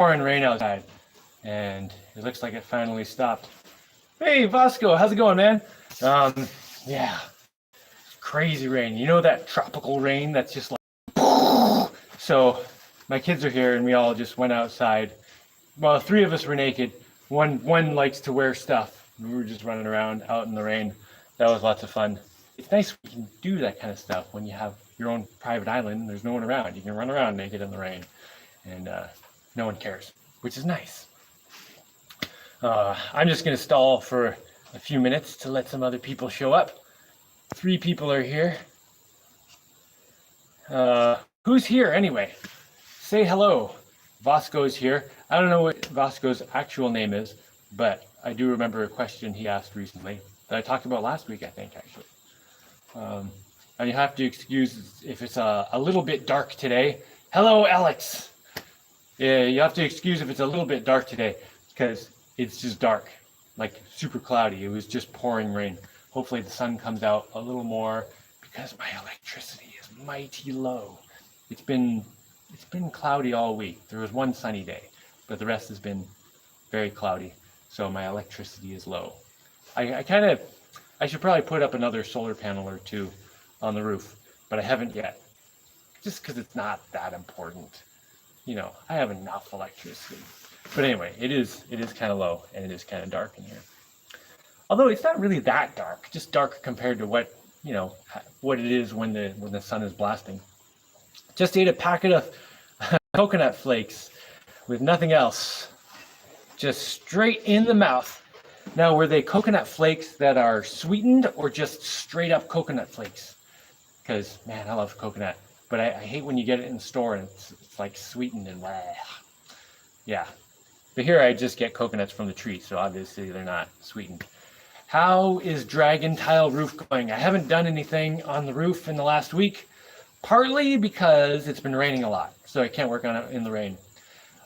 pouring rain outside, and it looks like it finally stopped. Hey, Vasco, how's it going, man? Yeah, crazy rain. You know that tropical rain that's just like... So my kids are here, and we all just went outside. Well, three of us were naked. One likes to wear stuff. We were just running around out in the rain. That was lots of fun. It's nice when you can do that kind of stuff when you have your own private island and there's no one around. You can run around naked in the rain, and no one cares, which is nice. I'm just going to stall for a few minutes to let some other people show up. 3 people are here. Who's here anyway? Say hello. Vasco's here. I don't know what Vasco's actual name is, but I do remember a question he asked recently that I talked about last week, I think, actually. And you have to excuse if it's a little bit dark today. Hello, Alex. Yeah, you have to excuse if it's a little bit dark today because it's just dark, like super cloudy. It was just pouring rain. Hopefully the sun comes out a little more because my electricity is mighty low. It's been cloudy all week. There was one sunny day, but the rest has been very cloudy. So my electricity is low. I should probably put up another solar panel or 2 on the roof, but I haven't yet, just because it's not that important. You know, I have enough electricity. But anyway, it is kind of low, and it is kind of dark in here. Although it's not really that dark, just dark compared to what it is when the sun is blasting. Just ate a packet of coconut flakes with nothing else, just straight in the mouth. Now, were they coconut flakes that are sweetened or just straight up coconut flakes? Because, man, I love coconut. But I hate when you get it in the store and it's like sweetened and blah. Yeah. But here I just get coconuts from the tree, so obviously they're not sweetened. How is Dragon Tile Roof going? I haven't done anything on the roof in the last week, partly because it's been raining a lot, so I can't work on it in the rain.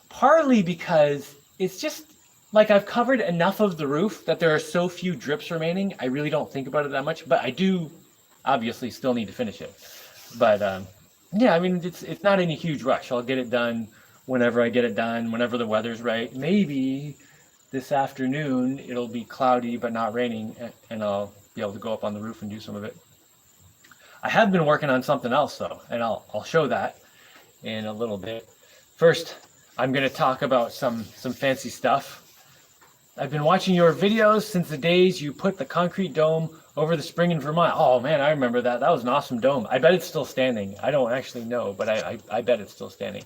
Partly because it's just like I've covered enough of the roof that there are so few drips remaining. I really don't think about it that much, but I do obviously still need to finish it. But yeah, I mean, it's not any huge rush. I'll get it done whenever I get it done, whenever the weather's right. Maybe this afternoon it'll be cloudy but not raining, and I'll be able to go up on the roof and do some of it. I have been working on something else though, and I'll show that in a little bit. First, I'm going to talk about some fancy stuff. I've been watching your videos since the days you put the concrete dome over the spring in Vermont. Oh man, I remember that. That was an awesome dome. I bet it's still standing. I don't actually know, but I bet it's still standing.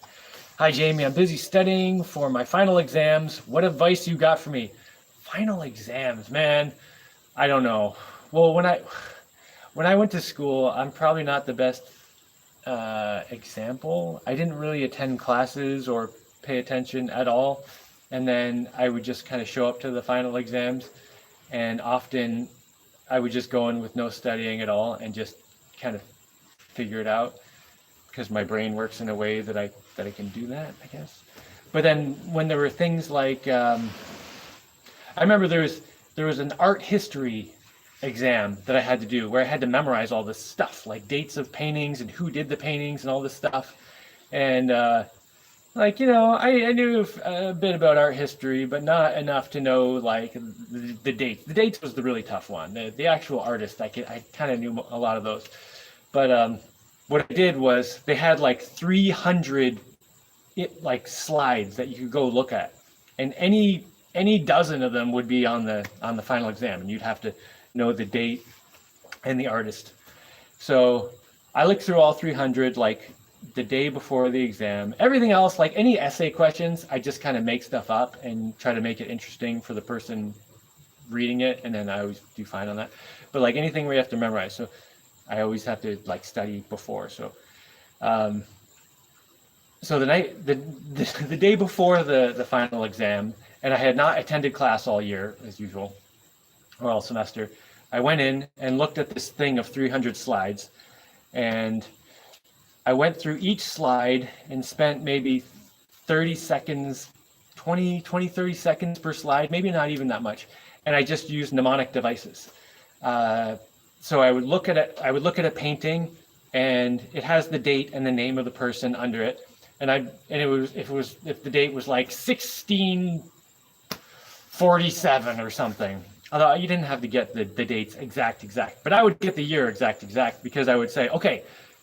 Hi Jaimie, I'm busy studying for my final exams. What advice you got for me? Final exams, man. I don't know. Well, when I went to school, I'm probably not the best example. I didn't really attend classes or pay attention at all. And then I would just kind of show up to the final exams, and often I would just go in with no studying at all and just kind of figure it out because my brain works in a way that I can do that, I guess. But then when there were things like, I remember there was an art history exam that I had to do where I had to memorize all this stuff, like dates of paintings and who did the paintings and all this stuff. And like, I knew a bit about art history, but not enough to know like the dates. The dates was the really tough one. The actual artist, I kind of knew a lot of those. But what I did was they had like 300 like slides that you could go look at, and any dozen of them would be on the final exam, and you'd have to know the date and the artist. So I looked through all 300 like the day before the exam. Everything else, like any essay questions, I just kind of make stuff up and try to make it interesting for the person reading it, and then I always do fine on that. But like anything where you have to memorize, so I always have to like study before. So so the day before the final exam, and I had not attended class all year as usual, or all semester, I went in and looked at this thing of 300 slides, and I went through each slide and spent maybe 30 seconds, 30 seconds per slide, maybe not even that much. And I just used mnemonic devices. So I would look at a painting, and it has the date and the name of the person under it. and if the date was like 1647 or something. Although you didn't have to get the dates exact, but I would get the year exact, because I would say, okay,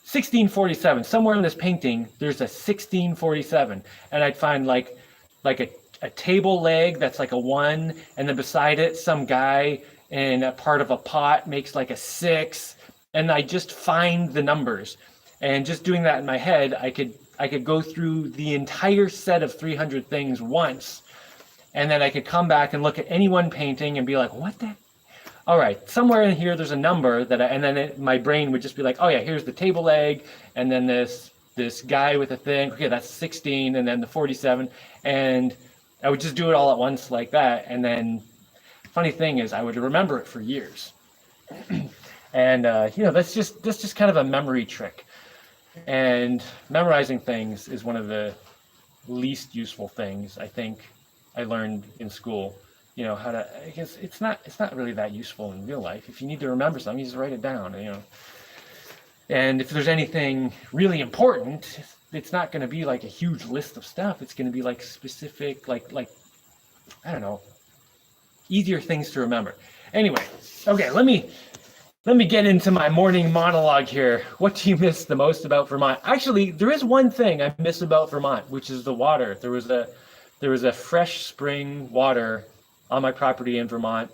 1647, somewhere in this painting, there's a 1647, and I'd find like a table leg that's like a 1, and then beside it, some guy in a part of a pot makes like a 6, and I just find the numbers, and just doing that in my head, I could go through the entire set of 300 things once. And then I could come back and look at any one painting and be like, what the? All right, somewhere in here there's a number and then my brain would just be like, oh yeah, here's the table leg, and then this guy with a thing. Okay, that's 16, and then the 47, and I would just do it all at once like that. And then, funny thing is, I would remember it for years. And that's just kind of a memory trick. And memorizing things is one of the least useful things I think I learned in school. How to, I guess it's not really that useful in real life. If you need to remember something, you just write it down, And if there's anything really important, it's not going to be like a huge list of stuff. It's going to be like specific, like I don't know, easier things to remember. Anyway, okay, let me get into my morning monologue here. What do you miss the most about Vermont? Actually, there is one thing I miss about Vermont, which is the water. There was a fresh spring water on my property in Vermont.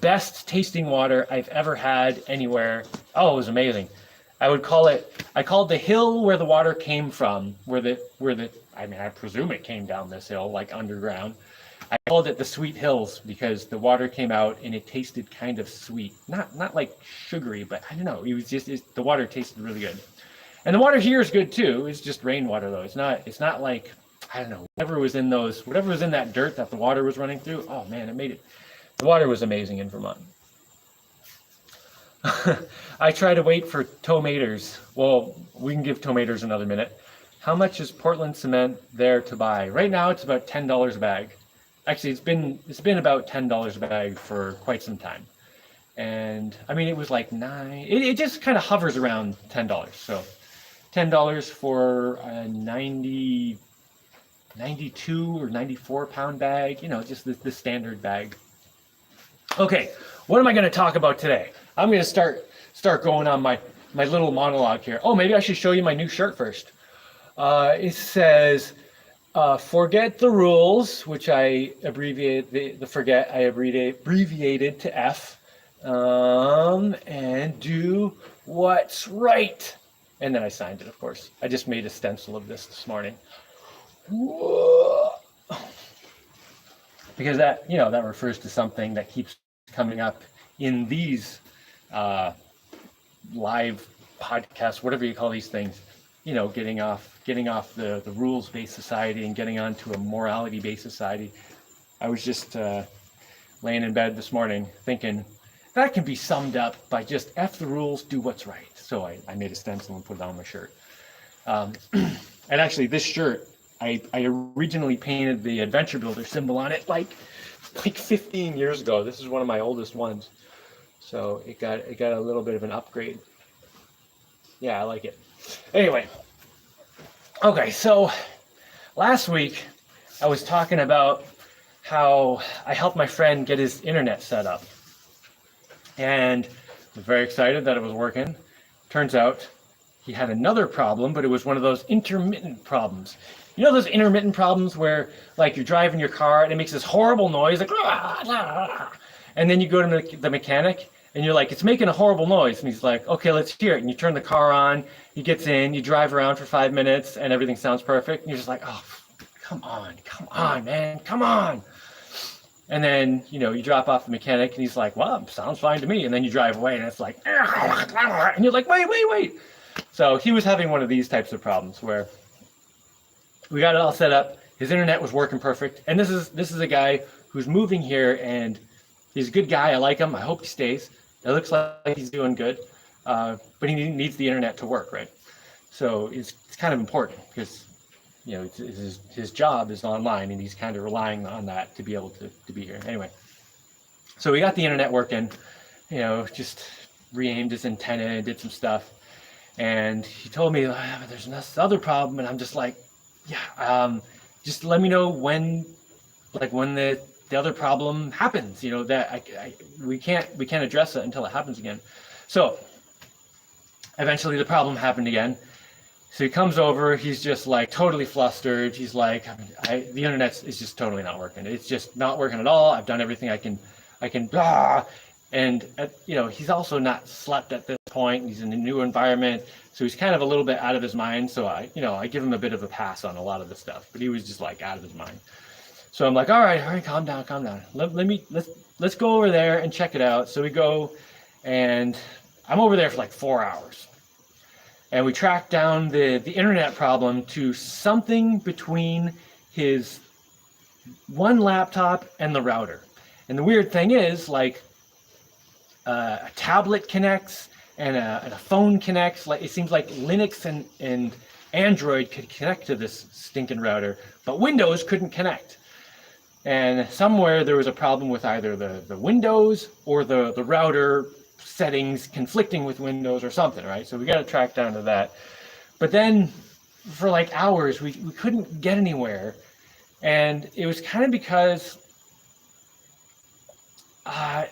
Best tasting water I've ever had anywhere. Oh, it was amazing. I called the hill where the water came from, I presume it came down this hill, like underground. I called it the Sweet Hills because the water came out and it tasted kind of sweet. Not like sugary, but I don't know. It was the water tasted really good. And the water here is good too. It's just rainwater though. It's not like, I don't know, whatever was in that dirt that the water was running through. Oh man, the water was amazing in Vermont. I try to wait for tomatoes. Well, we can give tomatoes another minute. How much is Portland cement there to buy? Right now it's about $10 a bag. Actually, it's been about $10 a bag for quite some time. And I mean, it was like $9. It just kind of hovers around $10. So $10 for a 92 or 94 pound bag, just the standard bag. Okay, what am I going to talk about today? I'm going to start going on my little monologue here. Oh, maybe I should show you my new shirt first. It says, forget the rules, which I abbreviated to F, and do what's right. And then I signed it, of course. I just made a stencil of this morning. Because that refers to something that keeps coming up in these live podcasts, whatever you call these things, getting off the rules-based society and getting onto a morality-based society. I was just laying in bed this morning thinking that can be summed up by just F the rules, do what's right. So I made a stencil and put it on my shirt. And actually this shirt, I originally painted the adventure builder symbol on it like 15 years ago. This is one of my oldest ones. So it got a little bit of an upgrade. Yeah, I like it. Anyway, okay, so last week I was talking about how I helped my friend get his internet set up. And I was very excited that it was working. Turns out he had another problem, but it was one of those intermittent problems. You know those intermittent problems where like you're driving your car and it makes this horrible noise, like, and then you go to the mechanic and you're like, it's making a horrible noise. And he's like, okay, let's hear it. And you turn the car on, he gets in, you drive around for 5 minutes and everything sounds perfect. And you're just like, oh, come on, man, come on. And then, you drop off the mechanic and he's like, well, sounds fine to me. And then you drive away and it's like, and you're like, wait. So he was having one of these types of problems where we got it all set up. His internet was working perfect. And this is a guy who's moving here and he's a good guy. I like him. I hope he stays. It looks like he's doing good. But he needs the internet to work, right? So it's kind of important because, his job is online and he's kind of relying on that to be able to be here. Anyway, so we got the internet working, just re-aimed his antenna and did some stuff. And he told me, there's this other problem. And I'm just like, yeah, just let me know when, like when the other problem happens, that we can't address it until it happens again. So eventually the problem happened again. So he comes over, he's just like totally flustered. He's like, the internet is just totally not working. It's just not working at all. I've done everything I can, blah. And, he's also not slept at this point. He's in a new environment. So he's kind of a little bit out of his mind. So I give him a bit of a pass on a lot of the stuff, but he was just like out of his mind. So I'm like, all right, calm down. Let's go over there and check it out. So we go, and I'm over there for like 4 hours. And we track down the internet problem to something between his one laptop and the router. And the weird thing is, like, a tablet connects and a phone connects. Like, it seems like Linux and Android could connect to this stinking router, but Windows couldn't connect. And somewhere there was a problem with either the Windows or the router settings conflicting with Windows or something, right? So we got to track down to that. But then for like hours, we couldn't get anywhere. And it was kind of because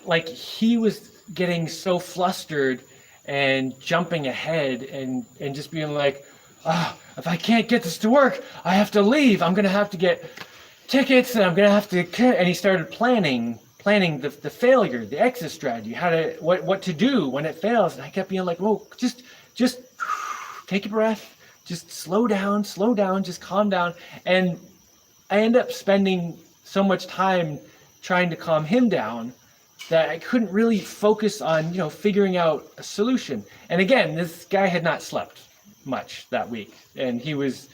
like he was getting so flustered and jumping ahead and just being like, if I can't get this to work, I have to leave. I'm going to have to get tickets and I'm going to have to, and he started planning the failure, the exit strategy, what to do when it fails. And I kept being like, whoa, just take a breath, just slow down, just calm down. And I end up spending so much time trying to calm him down that I couldn't really focus on, figuring out a solution. And again, this guy had not slept much that week, and he was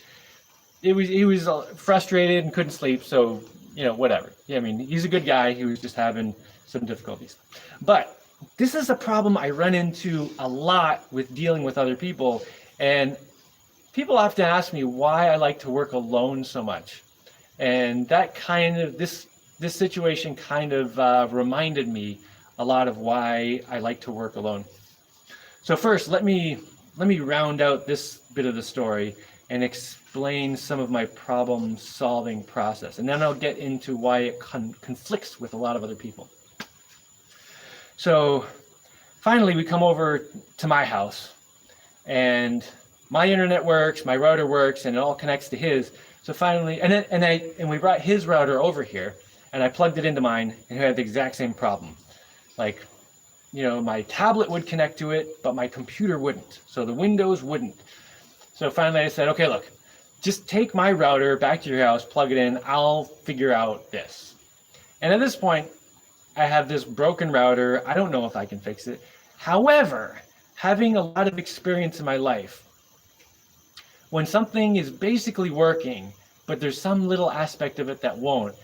frustrated and couldn't sleep. So, whatever. I mean, he's a good guy. He was just having some difficulties. But this is a problem I run into a lot with dealing with other people. And people often ask me why I like to work alone so much. And that this situation kind of reminded me a lot of why I like to work alone. So first, let me round out this bit of the story and explain some of my problem-solving process. And then I'll get into why it conflicts with a lot of other people. So finally, we come over to my house, and my internet works, my router works, and it all connects to his. So finally, and we brought his router over here, and I plugged it into mine, and it had the exact same problem. Like, my tablet would connect to it, but my computer wouldn't. So the Windows wouldn't. So finally I said, okay, look, just take my router back to your house, plug it in, I'll figure out this. And at this point, I have this broken router. I don't know if I can fix it. However, having a lot of experience in my life, when something is basically working, but there's some little aspect of it that won't,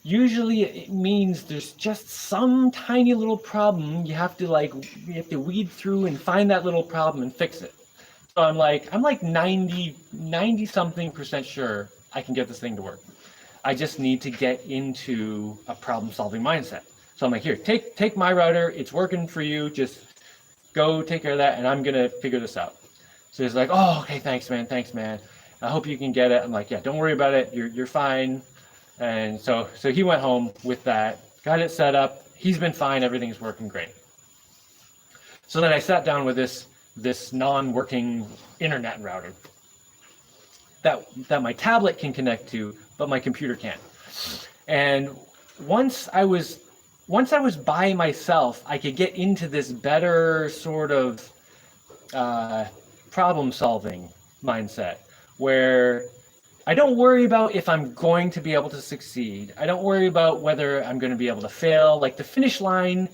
usually it means there's just some tiny little problem. You have to weed through and find that little problem and fix it. So I'm like 90 something % sure I can get this thing to work. I just need to get into a problem solving mindset. So I'm like, here, take my router. It's working for you. Just go take care of that, and I'm gonna figure this out. So he's like, oh, okay, thanks, man. I hope you can get it. I'm like, yeah, don't worry about it. You're fine. And so he went home with that, got it set up. He's been fine. Everything's working great. So then I sat down with this non-working internet router that my tablet can connect to, but my computer can't. And once I was by myself, I could get into this better sort of problem-solving mindset where I don't worry about if I'm going to be able to succeed. I don't worry about whether I'm going to be able to fail. Like, the finish line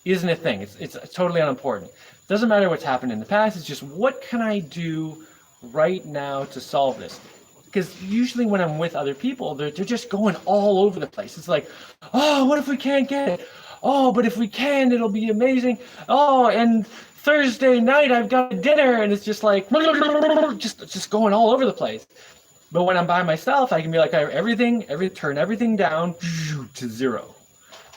isn't a thing. It's totally unimportant. It doesn't matter what's happened in the past. It's just, what can I do right now to solve this? Because usually when I'm with other people, they're just going all over the place. It's like, oh, what if we can't get it? Oh, but if we can, it'll be amazing. Oh, and Thursday night I've got dinner, and it's just like just going all over the place. But when I'm by myself, I can be like, turn everything down to zero.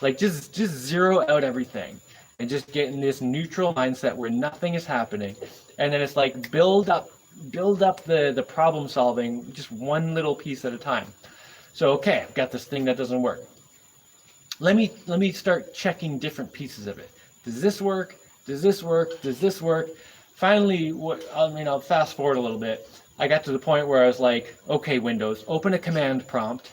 Like, just zero out everything and just get in this neutral mindset where nothing is happening. And then it's like build up build up the problem solving just one little piece at a time. So, okay, I've got this thing that doesn't work. Let me start checking different pieces of it. Does this work? Does this work? Does this work? Finally, I'll fast forward a little bit. I got to the point where I was like, okay, Windows, open a command prompt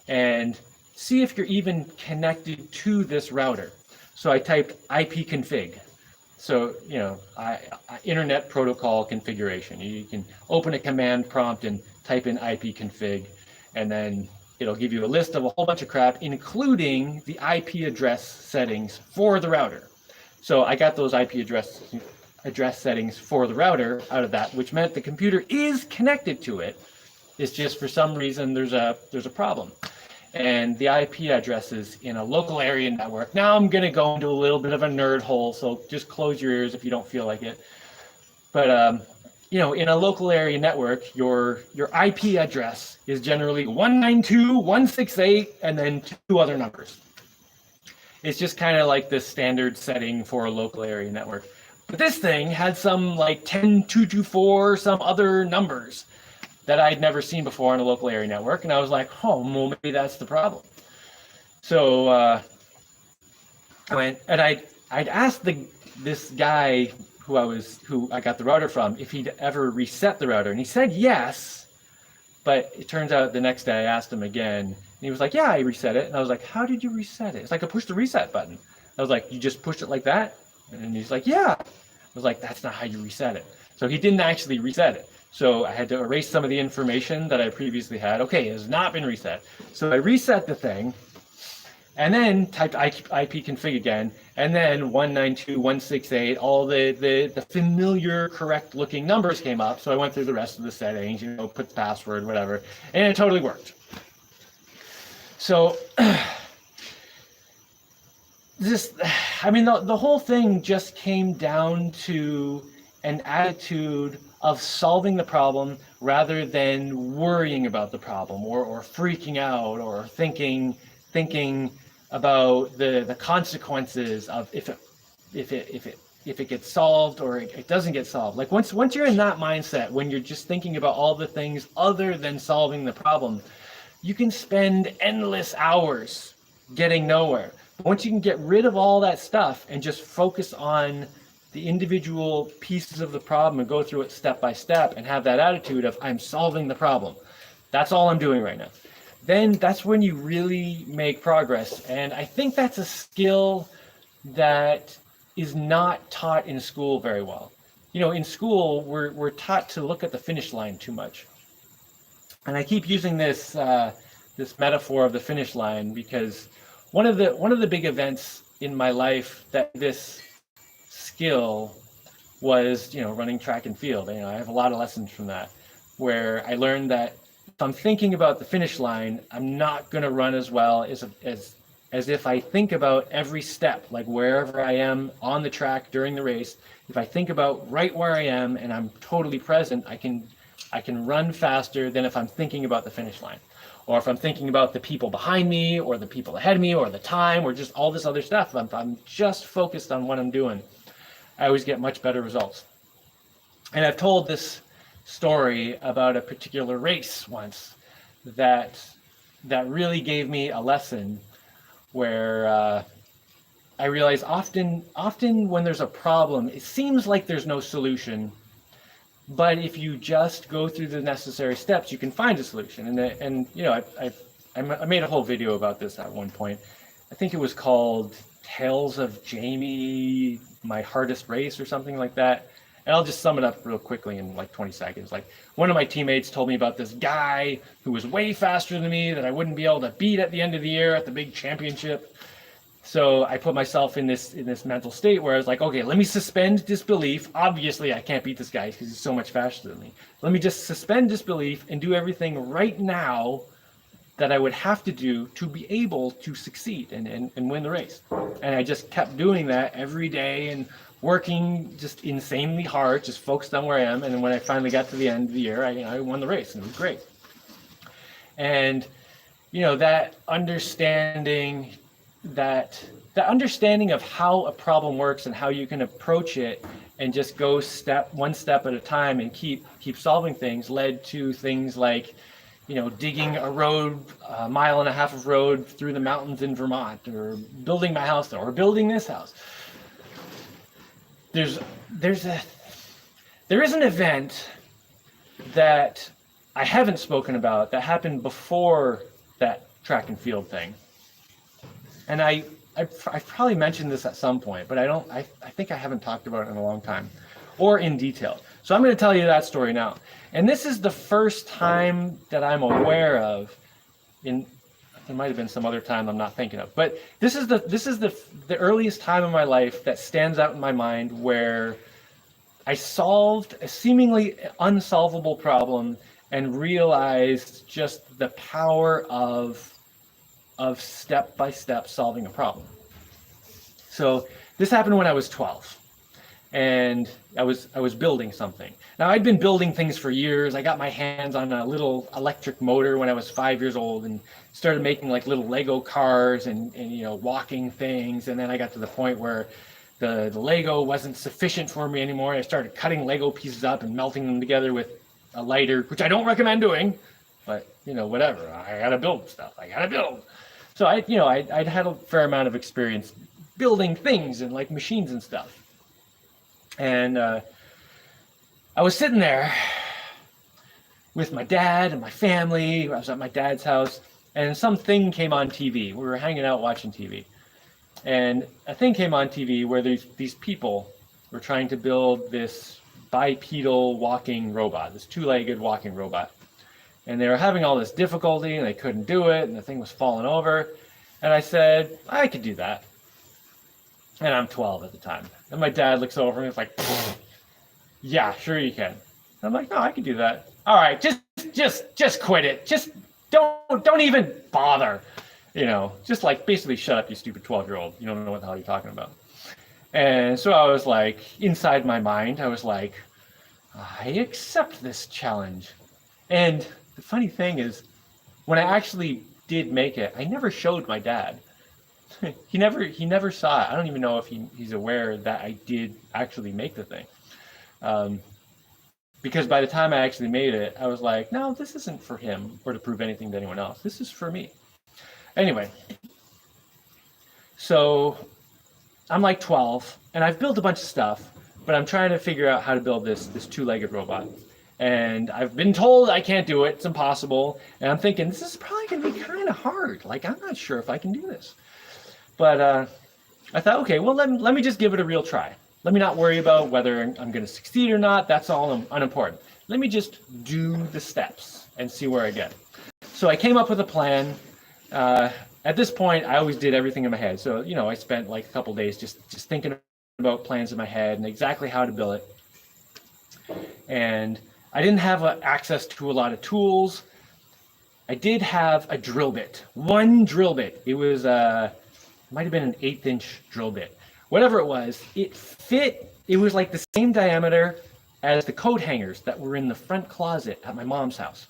and see if you're even connected to this router. So I typed ipconfig. So, internet protocol configuration. You can open a command prompt and type in ipconfig, and then it'll give you a list of a whole bunch of crap, including the IP address settings for the router. So I got those IP address settings for the router out of that, which meant the computer is connected to it. It's just for some reason there's a problem. And the IP addresses in a local area network. Now I'm going to go into a little bit of a nerd hole, so just close your ears if you don't feel like it. But in a local area network, your IP address is generally 192.168 and then 2 other numbers. It's just kind of like the standard setting for a local area network. But this thing had some like 10.224, some other numbers that I'd never seen before on a local area network, and I was like, oh, well, maybe that's the problem. So I went and I'd asked this guy who I got the router from if he'd ever reset the router, and he said yes. But it turns out the next day I asked him again, and he was like, yeah, I reset it. And I was like, how did you reset it? It's like I pushed the reset button. I was like, you just pushed it like that? And he's like, yeah. I was like, that's not how you reset it. So he didn't actually reset it. So I had to erase some of the information that I previously had. Okay, it has not been reset. So I reset the thing, and then typed ipconfig again, and then 192.168, all the familiar, correct-looking numbers came up. So I went through the rest of the settings, put the password, whatever, and it totally worked. So the whole thing just came down to an attitude of solving the problem rather than worrying about the problem or freaking out or thinking about the consequences of if it gets solved or it doesn't get solved. Like once you're in that mindset, when you're just thinking about all the things other than solving the problem, you can spend endless hours getting nowhere. But once you can get rid of all that stuff and just focus on the individual pieces of the problem and go through it step by step and have that attitude of I'm solving the problem. That's all I'm doing right now. Then that's when you really make progress. And I think that's a skill that is not taught in school very well. In school, we're taught to look at the finish line too much. And I keep using this metaphor of the finish line because one of the big events in my life that this skill was, running track and field. I have a lot of lessons from that, where I learned that if I'm thinking about the finish line, I'm not going to run as well as if I think about every step, like wherever I am on the track during the race. If I think about right where I am and I'm totally present, I can run faster than if I'm thinking about the finish line, or if I'm thinking about the people behind me or the people ahead of me or the time or just all this other stuff. If I'm just focused on what I'm doing, I always get much better results. And I've told this story about a particular race once that really gave me a lesson where I realized often when there's a problem, it seems like there's no solution, but if you just go through the necessary steps, you can find a solution. I made a whole video about this at one point. I think it was called Tales of Jaimie, My Hardest Race or something like that. And I'll just sum it up real quickly in like 20 seconds. Like one of my teammates told me about this guy who was way faster than me that I wouldn't be able to beat at the end of the year at the big championship. So I put myself in this mental state where I was like, okay, let me suspend disbelief. Obviously I can't beat this guy because he's so much faster than me. Let me just suspend disbelief and do everything right now that I would have to do to be able to succeed and win the race. And I just kept doing that every day and working just insanely hard, just focused on where I am. And then when I finally got to the end of the year, I won the race, and it was great. And that understanding of how a problem works and how you can approach it and just go one step at a time and keep solving things led to things like, digging a road, a mile and a half of road through the mountains in Vermont, or building my house, or building this house. There is an event that I haven't spoken about that happened before that track and field thing. And I've probably mentioned this at some point, but I think I haven't talked about it in a long time or in detail. So I'm going to tell you that story now. And this is the first time that I'm aware of, there might have been some other time I'm not thinking of, but this is the earliest time in my life that stands out in my mind where I solved a seemingly unsolvable problem and realized just the power of step-by-step solving a problem. So this happened when I was 12, and I was building something. Now, I'd been building things for years. I got my hands on a little electric motor when I was 5 years old and started making like little Lego cars and walking things. And then I got to the point where the Lego wasn't sufficient for me anymore. I started cutting Lego pieces up and melting them together with a lighter, which I don't recommend doing, but whatever. I gotta build stuff. I gotta build. So I'd had a fair amount of experience building things and like machines and stuff. And I was sitting there with my dad and my family. I was at my dad's house, and something came on TV. We were hanging out watching TV, and a thing came on TV where these people were trying to build this bipedal walking robot, this two-legged walking robot. And they were having all this difficulty, and they couldn't do it, and the thing was falling over. And I said, I could do that. And I'm 12 at the time. And my dad looks over and he's like, yeah, sure you can. And I'm like, no, I can do that. All right, just quit it. Just don't even bother. Just like basically shut up, you stupid 12-year-old. You don't know what the hell you're talking about. And so I was like, inside my mind, I was like, I accept this challenge. And the funny thing is, when I actually did make it, I never showed my dad. He never saw it. I don't even know if he's aware that I did actually make the thing. Because by the time I actually made it, I was like, no, this isn't for him or to prove anything to anyone else. This is for me. Anyway, so I'm like 12, and I've built a bunch of stuff, but I'm trying to figure out how to build this two-legged robot. And I've been told I can't do it. It's impossible. And I'm thinking, this is probably going to be kind of hard. Like, I'm not sure if I can do this. But I thought, okay, well, let me just give it a real try. Let me not worry about whether I'm going to succeed or not. That's all unimportant. Let me just do the steps and see where I get. So I came up with a plan. At this point, I always did everything in my head. So, I spent like a couple days just thinking about plans in my head and exactly how to build it. And I didn't have access to a lot of tools. I did have a drill bit, one drill bit. It was might have been an 1/8" drill bit. Whatever it was, it fit. It was like the same diameter as the coat hangers that were in the front closet at my mom's house,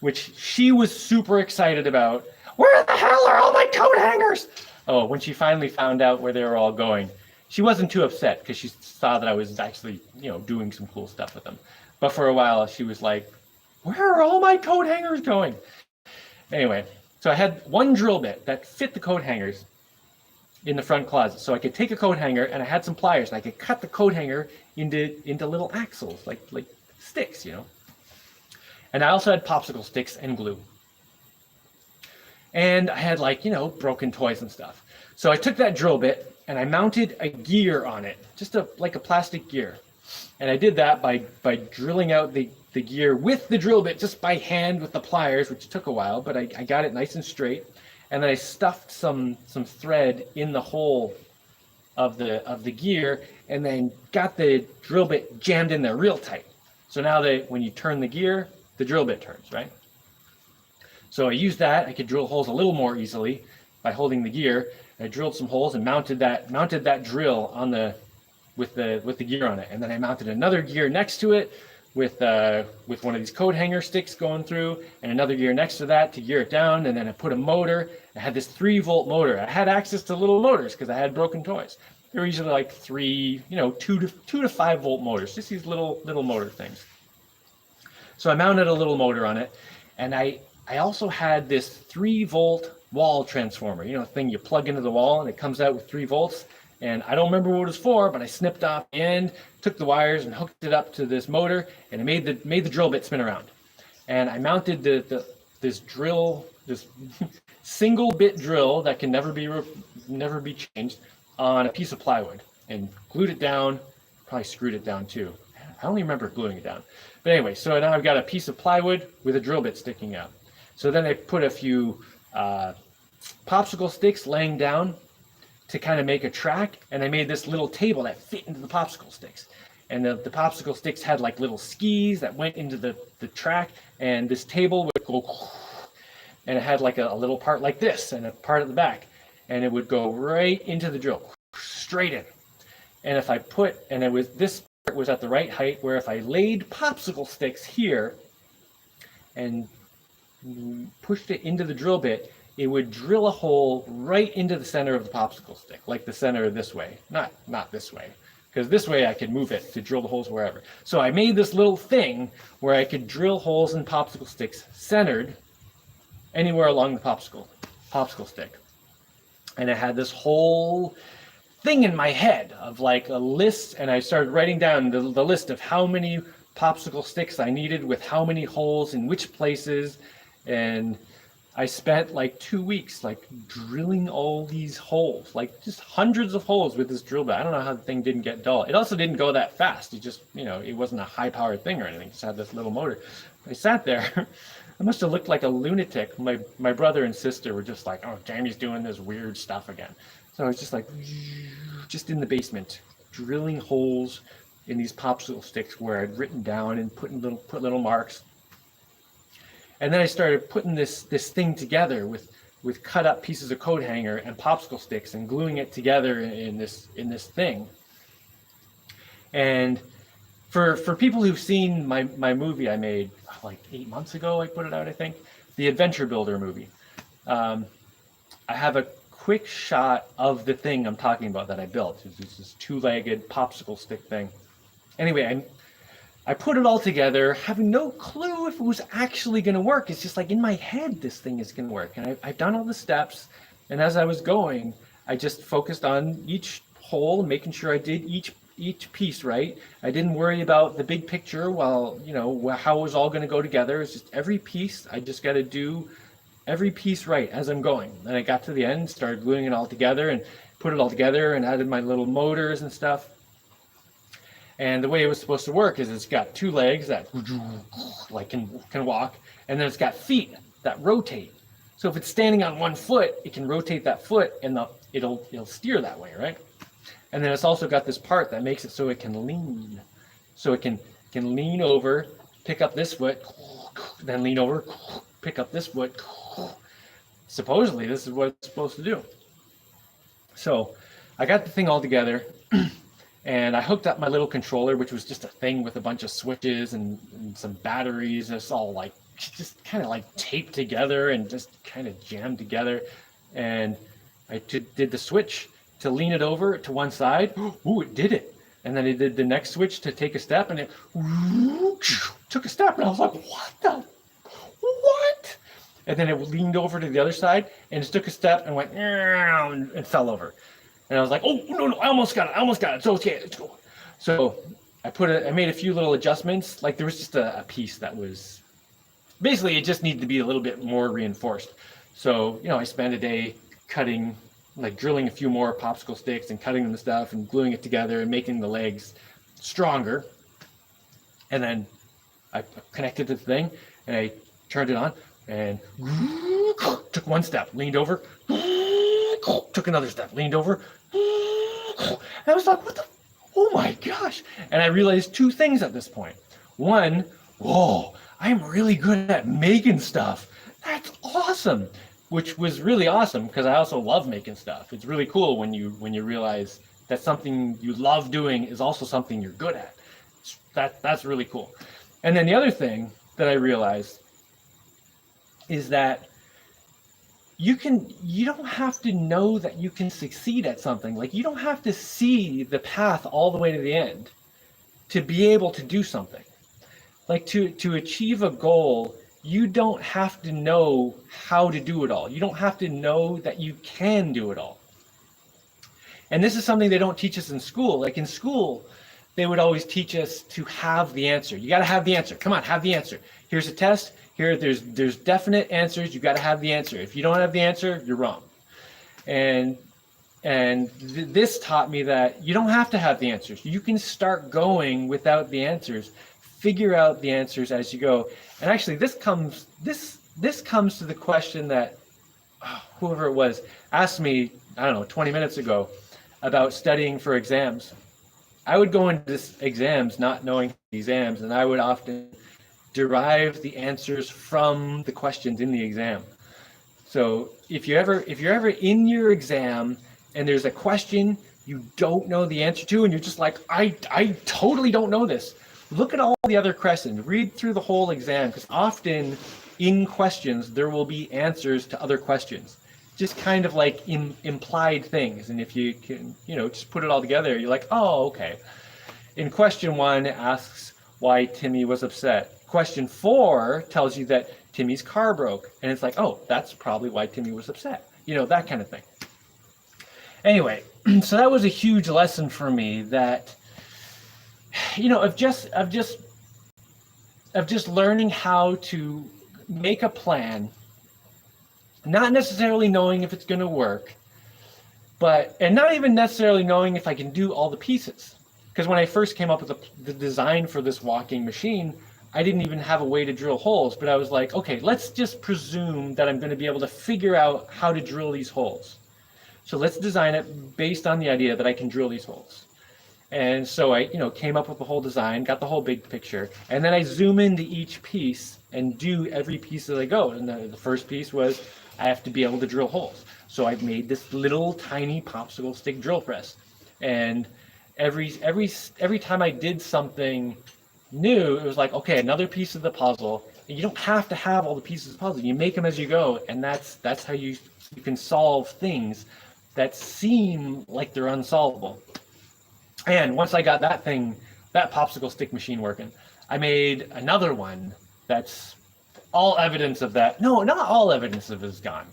which she was super excited about. Where the hell are all my coat hangers? Oh, when she finally found out where they were all going, she wasn't too upset because she saw that I was actually, doing some cool stuff with them. But for a while, she was like, where are all my coat hangers going? Anyway, so I had one drill bit that fit the coat hangers in the front closet. So I could take a coat hanger, and I had some pliers, and I could cut the coat hanger into little axles, like sticks, And I also had popsicle sticks and glue. And I had broken toys and stuff. So I took that drill bit and I mounted a gear on it, just like a plastic gear. And I did that by drilling out the gear with the drill bit just by hand with the pliers, which took a while, but I got it nice and straight. And then I stuffed some thread in the hole of the gear, and then got the drill bit jammed in there real tight. So now when you turn the gear, the drill bit turns, right? So I used that. I could drill holes a little more easily by holding the gear. I drilled some holes and mounted that drill on with the gear on it. And then I mounted another gear next to it with one of these coat hanger sticks going through, and another gear next to that to gear it down. And then I put a motor. I had this 3-volt motor. I had access to little motors because I had broken toys. They're usually like 2 to 5 volt motors, just these little motor things. So I mounted a little motor on it, and I also had this 3 volt wall transformer, thing you plug into the wall and it comes out with 3 volts. And I don't remember what it was for, but I snipped off the end, took the wires and hooked it up to this motor, and it made the drill bit spin around. And I mounted this single bit drill that can never be changed on a piece of plywood, and glued it down. Probably screwed it down too. I only remember gluing it down. But anyway, so now I've got a piece of plywood with a drill bit sticking out. So then I put a few popsicle sticks laying down to kind of make a track, and I made this little table that fit into the popsicle sticks. And the popsicle sticks had like little skis that went into the track, and this table would go, and it had like a little part like this and a part at the back, and it would go right into the drill, straight in. And if I this part was at the right height, where if I laid popsicle sticks here and pushed it into the drill bit, it would drill a hole right into the center of the popsicle stick, like the center this way, not this way, because this way I could move it to drill the holes wherever. So I made this little thing where I could drill holes in popsicle sticks centered anywhere along the popsicle stick. And I had this whole thing in my head of like a list, and I started writing down the list of how many popsicle sticks I needed with how many holes in which places. And I spent like 2 weeks like drilling all these holes, like just hundreds of holes with this drill bit. I don't know how the thing didn't get dull. It also didn't go that fast. It just, it wasn't a high powered thing or anything. It just had this little motor. I sat there. I must have looked like a lunatic. My brother and sister were just like, oh, Jaimie's doing this weird stuff again. So I was just like, just in the basement, drilling holes in these popsicle sticks where I'd written down and put little marks. And then I started putting this thing together with cut up pieces of coat hanger and popsicle sticks and gluing it together in this thing. And for people who've seen my movie I made like 8 months ago, I put it out, I think, the Adventure Builder movie. I have a quick shot of the thing I'm talking about that I built. It's this 2-legged popsicle stick thing. Anyway, I put it all together, having no clue if it was actually going to work. It's just like in my head, this thing is going to work. And I've done all the steps. And as I was going, I just focused on each hole, making sure I did each piece right. I didn't worry about the big picture how it was all going to go together. It's just every piece, I just got to do every piece right as I'm going. And I got to the end, started gluing it all together and put it all together and added my little motors and stuff. And the way it was supposed to work is it's got 2 legs that like can walk, and then it's got feet that rotate. So if it's standing on 1 foot, it can rotate that foot, and it'll steer that way, right? And then it's also got this part that makes it so it can lean. So it can lean over, pick up this foot, then lean over, pick up this foot. Supposedly, this is what it's supposed to do. So I got the thing all together. And I hooked up my little controller, which was just a thing with a bunch of switches and some batteries. It's all like just kind of like taped together and just kind of jammed together. And I did the switch to lean it over to one side. Ooh, it did it. And then I did the next switch to take a step, and it took a step. And I was like, what? And then it leaned over to the other side and it took a step and went and fell over. And I was like, oh, no, I almost got it. So, okay, let's go. So I made a few little adjustments. Like there was just a piece that was, basically it just needed to be a little bit more reinforced. So, I spent a day cutting, like drilling a few more popsicle sticks and cutting them and stuff and gluing it together and making the legs stronger. And then I connected the thing and I turned it on and took one step, leaned over, took another step, leaned over. And I was like, oh my gosh. And I realized 2 things at this point. One, whoa, I'm really good at making stuff. That's awesome. Which was really awesome because I also love making stuff. It's really cool when you realize that something you love doing is also something you're good at. That's really cool. And then the other thing that I realized is that you don't have to know that you can succeed at something. Like, you don't have to see the path all the way to the end to be able to do something. Like, to achieve a goal, you don't have to know how to do it all. You don't have to know that you can do it all. And this is something they don't teach us in school. Like, in school, they would always teach us to have the answer. You got to have the answer. Come on, have the answer. Here's a test. Here, there's definite answers. You got to have the answer. If you don't have the answer, you're wrong. And this taught me that you don't have to have the answers. You can start going without the answers. Figure out the answers as you go. And actually, this comes to the question that whoever it was asked me, I don't know, 20 minutes ago, about studying for exams. I would go into this exams not knowing the exams, and I would often derive the answers from the questions in the exam. So if you're ever in your exam and there's a question you don't know the answer to, and you're just like, I totally don't know this, look at all the other questions, read through the whole exam, because often in questions there will be answers to other questions, just kind of like implied things. And if you can, just put it all together, you're like, oh, okay. In question 1, it asks why Timmy was upset. Question 4 tells you that Timmy's car broke, and it's like, oh, that's probably why Timmy was upset. That kind of thing. Anyway, so that was a huge lesson for me, that of just learning how to make a plan, not necessarily knowing if it's going to work, and not even necessarily knowing if I can do all the pieces. Because when I first came up with the design for this walking machine, I didn't even have a way to drill holes, but I was like, okay, let's just presume that I'm going to be able to figure out how to drill these holes. So let's design it based on the idea that I can drill these holes. And so I, came up with the whole design, got the whole big picture, and then I zoom into each piece and do every piece as I go. And the first piece was, I have to be able to drill holes. So I made this little tiny popsicle stick drill press. And every time I did something new, it was like, okay, another piece of the puzzle. And you don't have to have all the pieces of the puzzle. You make them as you go, and that's how you can solve things that seem like they're unsolvable. And once I got that popsicle stick machine working, I made another one that's all evidence of that. No, not all evidence of it is gone.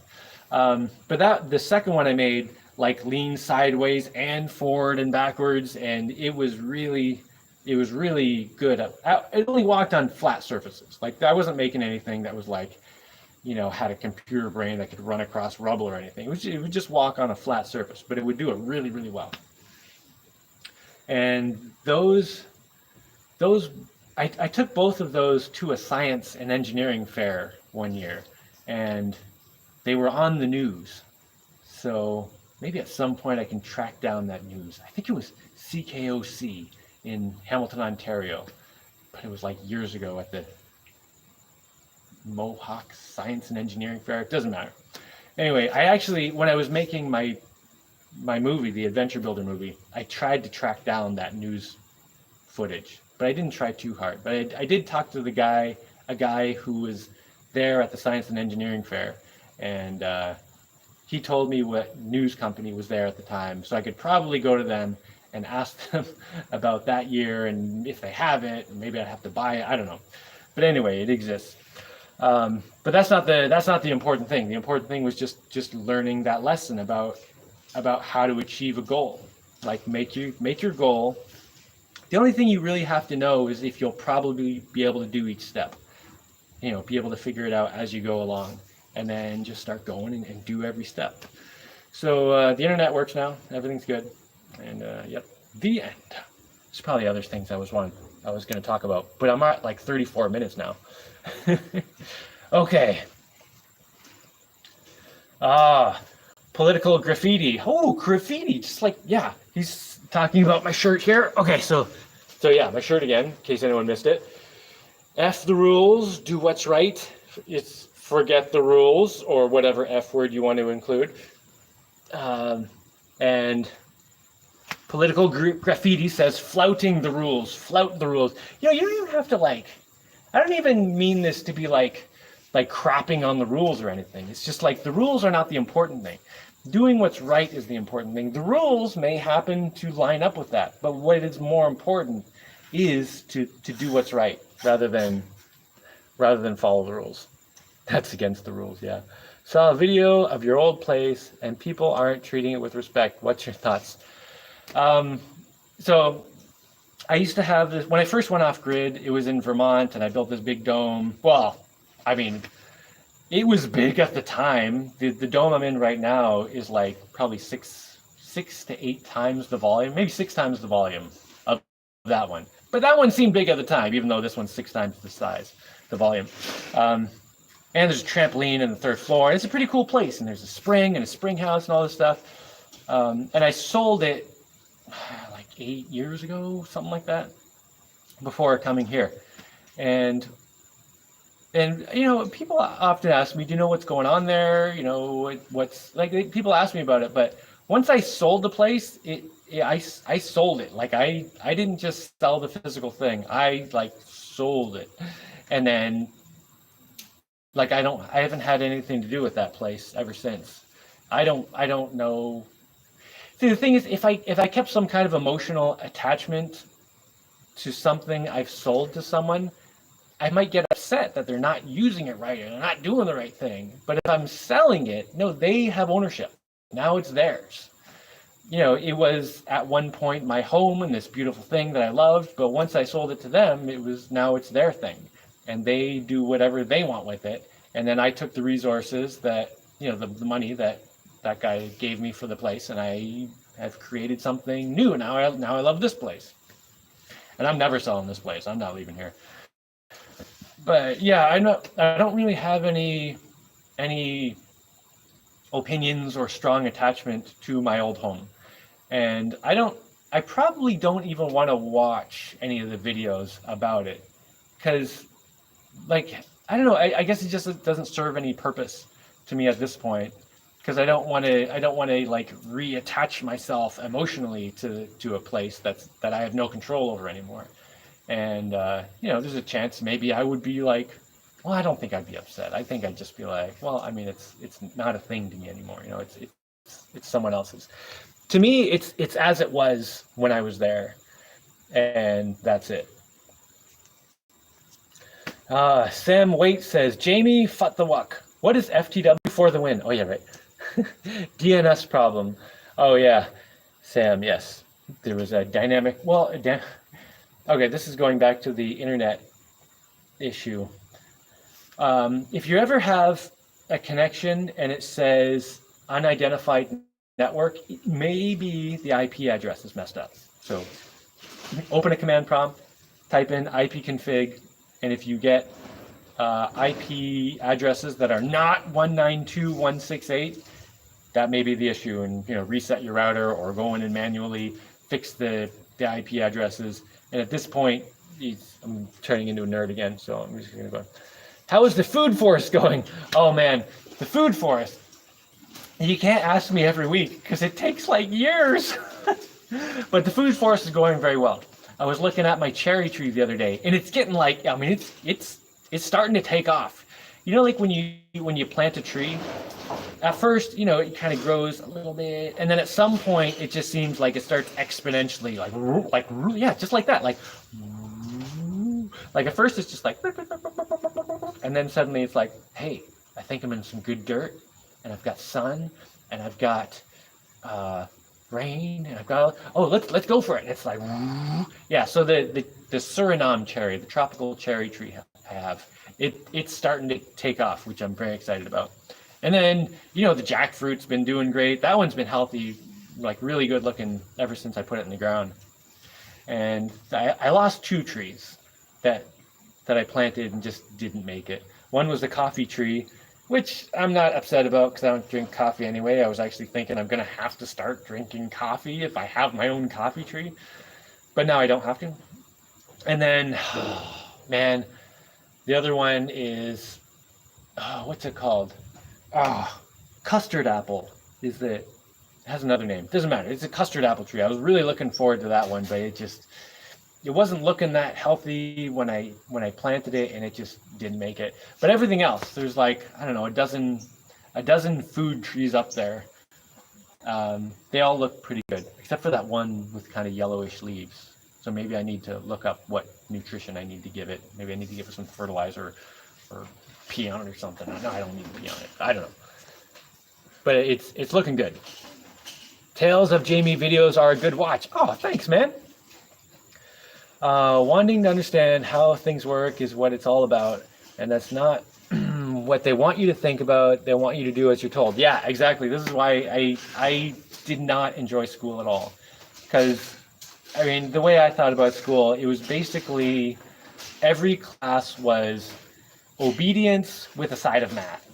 But the second one I made, like, leaned sideways and forward and backwards, and it was really good. It only walked on flat surfaces. Like, I wasn't making anything that was like, had a computer brain that could run across rubble or anything. It would just walk on a flat surface, but it would do it really, really well. And I took both of those to a science and engineering fair one year, and they were on the news. So maybe at some point I can track down that news. I think it was CKOC in Hamilton, Ontario, but it was like years ago at the Mohawk Science and Engineering Fair. It doesn't matter. Anyway, I actually, when I was making my movie, the Adventure Builder movie, I tried to track down that news footage, but I didn't try too hard. But I did talk to a guy who was there at the Science and Engineering Fair, and he told me what news company was there at the time, so I could probably go to them and ask them about that year, and if they have it, maybe I'd have to buy it. I don't know. But anyway, it exists. But that's not the important thing. The important thing was just learning that lesson about how to achieve a goal. Like, make your goal. The only thing you really have to know is if you'll probably be able to do each step. Be able to figure it out as you go along, and then just start going and do every step. So the internet works now. Everything's good. And yep, the end. There's probably other things I was going to talk about, but I'm at like 34 minutes now. Okay. Political graffiti. Oh, graffiti. Just like, yeah, he's talking about my shirt here. Okay, so yeah, my shirt again, in case anyone missed it. F the rules, do what's right. It's forget the rules, or whatever F word you want to include. And political graffiti says flouting the rules, flout the rules. You don't even have to, like, I don't even mean this to be like like crapping on the rules or anything. It's just like the rules are not the important thing. Doing what's right is the important thing. The rules may happen to line up with that, but what is more important is to do what's right rather than follow the rules. That's against the rules, yeah. Saw a video of your old place and people aren't treating it with respect. What's your thoughts? So I used to have this, when I first went off grid, it was in Vermont and I built this big dome. Well, I mean, it was big at the time. The dome I'm in right now is like probably six to 8 times the volume, maybe 6 times the volume of that one. But that one seemed big at the time, even though this one's 6 times the size, the volume. And there's a trampoline in the 3rd floor. It's a pretty cool place. And there's a spring and a spring house and all this stuff. And I sold it like 8 years ago, something like that, before coming here. And you know, people often ask me, do you know what's going on there? You know, what's like, people ask me about it. But once I sold the place, I sold it. Like I didn't just sell the physical thing. I like sold it. And then like I haven't had anything to do with that place ever since. I don't know. See, the thing is, if I kept some kind of emotional attachment to something I've sold to someone, I might get upset that they're not using it right and they're not doing the right thing. But if I'm selling it, no, they have ownership. Now it's theirs. You know, it was at one point my home and this beautiful thing that I loved, but once I sold it to them, now it's their thing. And they do whatever they want with it. And then I took the resources that, you know, the money that guy gave me for the place, and I have created something new. Now I love this place. And I'm never selling this place. I'm not leaving here. But yeah, I don't really have any opinions or strong attachment to my old home. And I probably don't even want to watch any of the videos about it, because like, I don't know, I guess it just doesn't serve any purpose to me at this point, because I don't want to like reattach myself emotionally to a place that I have no control over anymore. And you know, there's a chance maybe I would be like, well, I don't think I'd be upset. I think I'd just be like, well, I mean, it's not a thing to me anymore. You know, it's someone else's. To me, it's as it was when I was there, and that's it. Sam Waite says, Jaimie fut the wuck. What is FTW for the win? Oh yeah, right. DNS problem. Oh yeah, Sam. Yes, there was a dynamic. Well, okay, this is going back to the internet issue. If you ever have a connection and it says unidentified network, maybe the IP address is messed up. So open a command prompt, type in ipconfig, and if you get IP addresses that are not 192.168, that may be the issue, and you know, reset your router or go in and manually fix the IP addresses. And at this point, I'm turning into a nerd again, so I'm just gonna go. How is the food forest going? Oh man, the food forest. You can't ask me every week because it takes like years. But the food forest is going very well. I was looking at my cherry tree the other day, and it's getting like, I mean, it's starting to take off. You know, like when you plant a tree, at first, you know, it kind of grows a little bit, and then at some point, it just seems like it starts exponentially, yeah, just like that, like at first it's just like, and then suddenly it's like, hey, I think I'm in some good dirt, and I've got sun, and I've got rain, and I've got, oh, let's go for it. And it's like, yeah. So the Suriname cherry, the tropical cherry tree I have, it's starting to take off, which I'm very excited about. And then, you know, the jackfruit's been doing great. That one's been healthy, like really good looking ever since I put it in the ground. And I lost 2 trees that I planted and just didn't make it. One was the coffee tree, which I'm not upset about because I don't drink coffee anyway. I was actually thinking I'm going to have to start drinking coffee if I have my own coffee tree. But now I don't have to. And then, man, the other one is, what's it called? Custard apple has another name. Doesn't matter. It's a custard apple tree. I was really looking forward to that one, but it just, it wasn't looking that healthy when I planted it, and it just didn't make it. But everything else, there's like, I don't know, a dozen food trees up there. They all look pretty good, except for that one with kind of yellowish leaves. So maybe I need to look up what nutrition I need to give it. Maybe I need to give it some fertilizer or pee on it or something. No, I don't need to pee on it. I don't know. But it's looking good. Tales of Jaimie videos are a good watch. Oh, thanks, man. Wanting to understand how things work is what it's all about, and that's not what they want you to think about. They want you to do as you're told. Yeah, exactly. This is why I did not enjoy school at all, because I mean, the way I thought about school, it was basically every class was obedience with a side of math,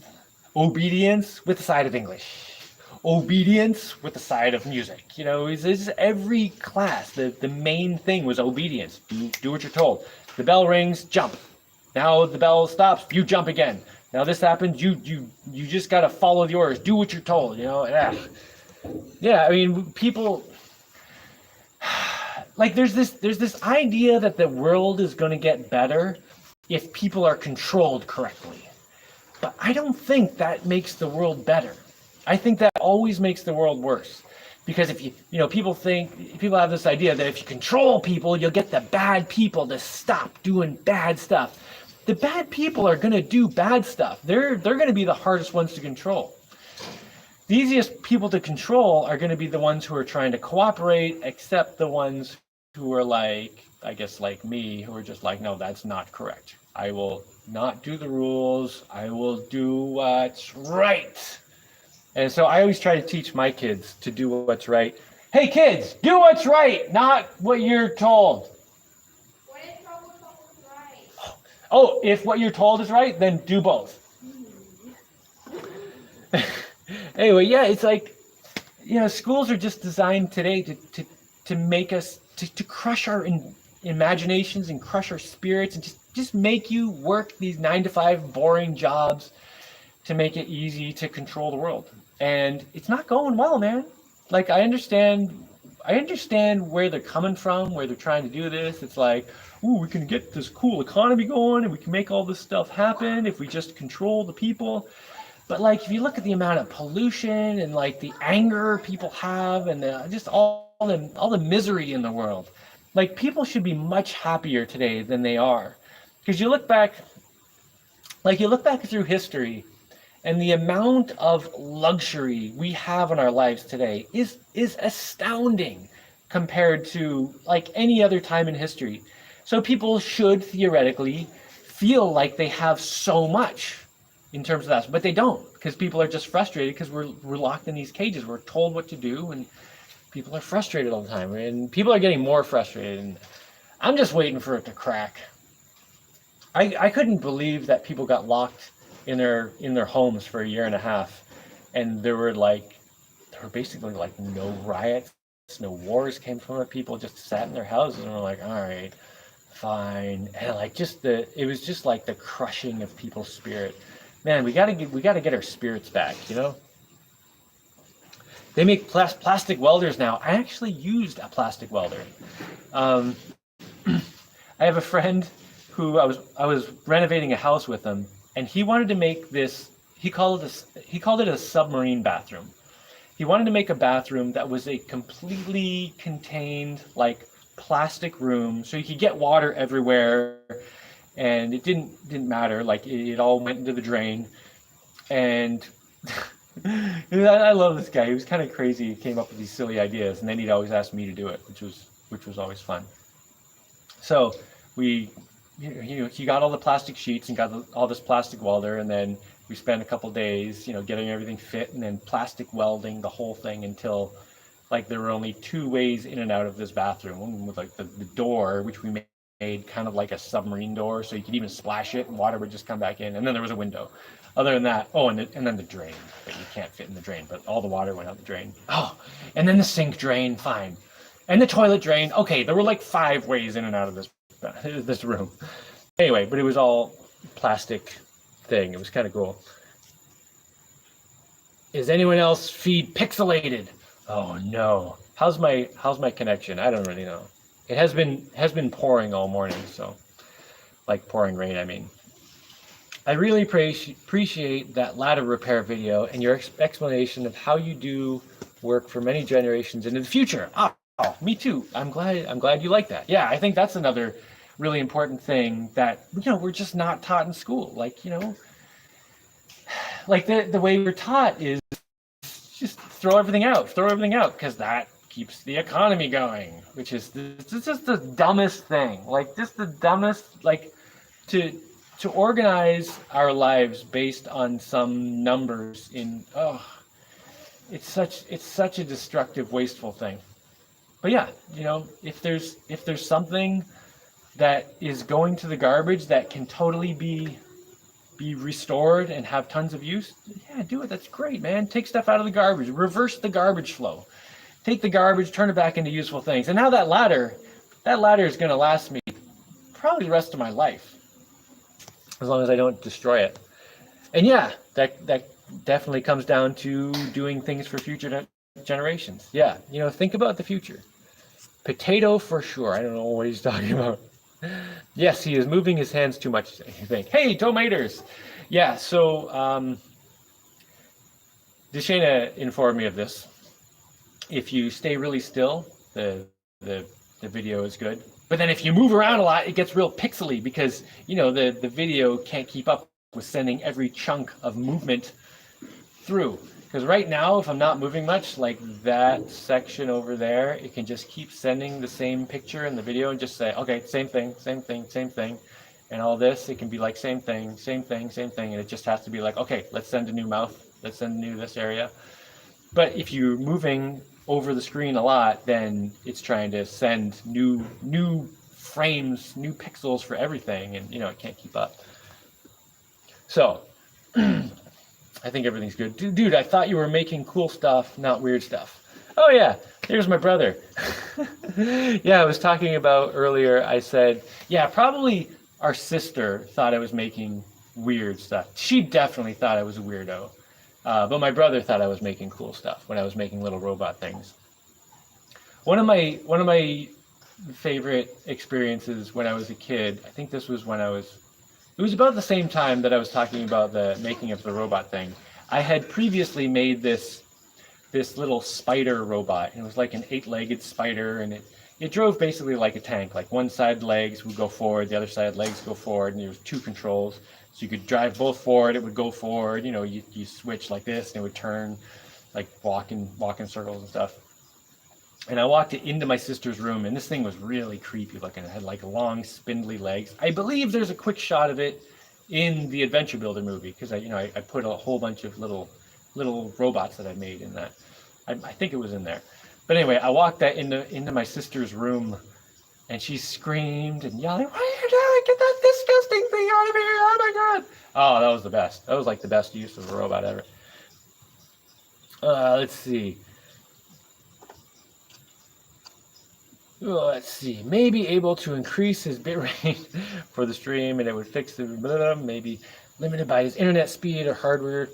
obedience with a side of English, obedience with a side of music. You know, it's every class. The main thing was obedience. Do what you're told. The bell rings, jump. Now the bell stops, you jump again. Now this happens, you just gotta follow the orders. Do what you're told. You know. Yeah. I mean, people. Like there's this idea that the world is going to get better if people are controlled correctly. But I don't think that makes the world better. I think that always makes the world worse. Because if people have this idea that if you control people, you'll get the bad people to stop doing bad stuff. The bad people are going to do bad stuff. They're going to be the hardest ones to control. The easiest people to control are going to be the ones who are trying to cooperate, except the ones who are like, I guess like me, who are just like, no, that's not correct. I will not do the rules. I will do what's right. And so I always try to teach my kids to do what's right. Hey kids, do what's right, not what you're told. What if what's right? Oh, if what you're told is right, then do both. Anyway, yeah, it's like, schools are just designed today to make us, to crush our imaginations and crush our spirits and just make you work these 9-to-5 boring jobs to make it easy to control the world. And it's not going well, man. Like, I understand where they're coming from, where they're trying to do this. It's like, ooh, we can get this cool economy going and we can make all this stuff happen if we just control the people. But like, if you look at the amount of pollution and like the anger people have and just all the misery in the world, like people should be much happier today than they are. Because you look back through history, and the amount of luxury we have in our lives today is astounding compared to like any other time in history. So people should theoretically feel like they have so much in terms of that, but they don't, because people are just frustrated because we're locked in these cages. We're told what to do, and people are frustrated all the time, and people are getting more frustrated. And I'm just waiting for it to crack. I couldn't believe that people got locked in their homes for a year and a half, and there were basically like no riots, no wars came from it. People just sat in their houses and were like, all right, fine. And like it was just like the crushing of people's spirit. Man, we gotta get our spirits back, They make plastic welders now. I actually used a plastic welder. I have a friend who I was renovating a house with him, and he wanted to make this. He called it a submarine bathroom. He wanted to make a bathroom that was a completely contained, like, plastic room, so you could get water everywhere. And it didn't matter, like it all went into the drain. And I love this guy. He was kind of crazy. He came up with these silly ideas, and then he'd always ask me to do it, which was always fun. So he got all the plastic sheets and got all this plastic welder, and then we spent a couple days, getting everything fit, and then plastic welding the whole thing until like there were only two ways in and out of this bathroom. One with like the door, which we made kind of like a submarine door, so you could even splash it and water would just come back in, and then there was a window. Other than that, and then the drain, but you can't fit in the drain, but all the water went out the drain. Oh, and then the sink drain, fine, and the toilet drain. Okay, there were like 5 ways in and out of this room. Anyway, but it was all plastic thing. It was kind of cool. Is anyone else feed pixelated? Oh no. How's my connection? I don't really know. It has been pouring all morning, so like pouring rain, I mean. I really appreciate that ladder repair video and your explanation of how you do work for many generations into the future. Oh, me too. I'm glad you like that. Yeah, I think that's another really important thing that we're just not taught in school. Like, like the way we're taught is just throw everything out because that keeps the economy going, which is just the dumbest thing. Like just the dumbest, like to organize our lives based on some numbers in it's such a destructive, wasteful thing. But yeah, if there's something that is going to the garbage that can totally be restored and have tons of use, yeah, do it. That's great, man. Take stuff out of the garbage, reverse the garbage flow. Take the garbage, turn it back into useful things. And now that ladder is going to last me probably the rest of my life, as long as I don't destroy it. And yeah, that definitely comes down to doing things for future generations. Yeah, think about the future. Potato for sure. I don't know what he's talking about. Yes, he is moving his hands too much, I think. Hey, tomatoes! Yeah, so Deshana informed me of this. If you stay really still, the video is good. But then if you move around a lot, it gets real pixely because, the video can't keep up with sending every chunk of movement through. Because right now, if I'm not moving much, like that section over there, it can just keep sending the same picture in the video and just say, okay, same thing, same thing, same thing. And all this, it can be like same thing, same thing, same thing. And it just has to be like, okay, let's send a new mouth. Let's send a new this area. But if you're moving over the screen a lot, then it's trying to send new frames, new pixels for everything. And, it can't keep up. So I think everything's good. Dude, I thought you were making cool stuff, not weird stuff. Oh yeah, there's my brother. Yeah, I was talking about earlier, I said, yeah, probably our sister thought I was making weird stuff. She definitely thought I was a weirdo. But my brother thought I was making cool stuff when I was making little robot things. One of my favorite experiences when I was a kid, I think this was when it was about the same time that I was talking about the making of the robot thing. I had previously made this little spider robot. And it was like an 8-legged spider, and it drove basically like a tank. Like one side legs would go forward, the other side legs go forward, and there was 2 controls. So you could drive both forward, it would go forward. You switch like this, and it would turn, like walk in circles and stuff. And I walked it into my sister's room, and this thing was really creepy looking. It had like long, spindly legs. I believe there's a quick shot of it in the Adventure Builder movie because I put a whole bunch of little robots that I made in that. I think it was in there. But anyway, I walked that into my sister's room, and she screamed and yelling, "What are you doing? Get that disgusting thing out of here! Oh my god!" Oh, that was the best. That was like the best use of a robot ever. Let's see. Let's see, maybe able to increase his bitrate for the stream, and it would fix the maybe limited by his internet speed or hardware.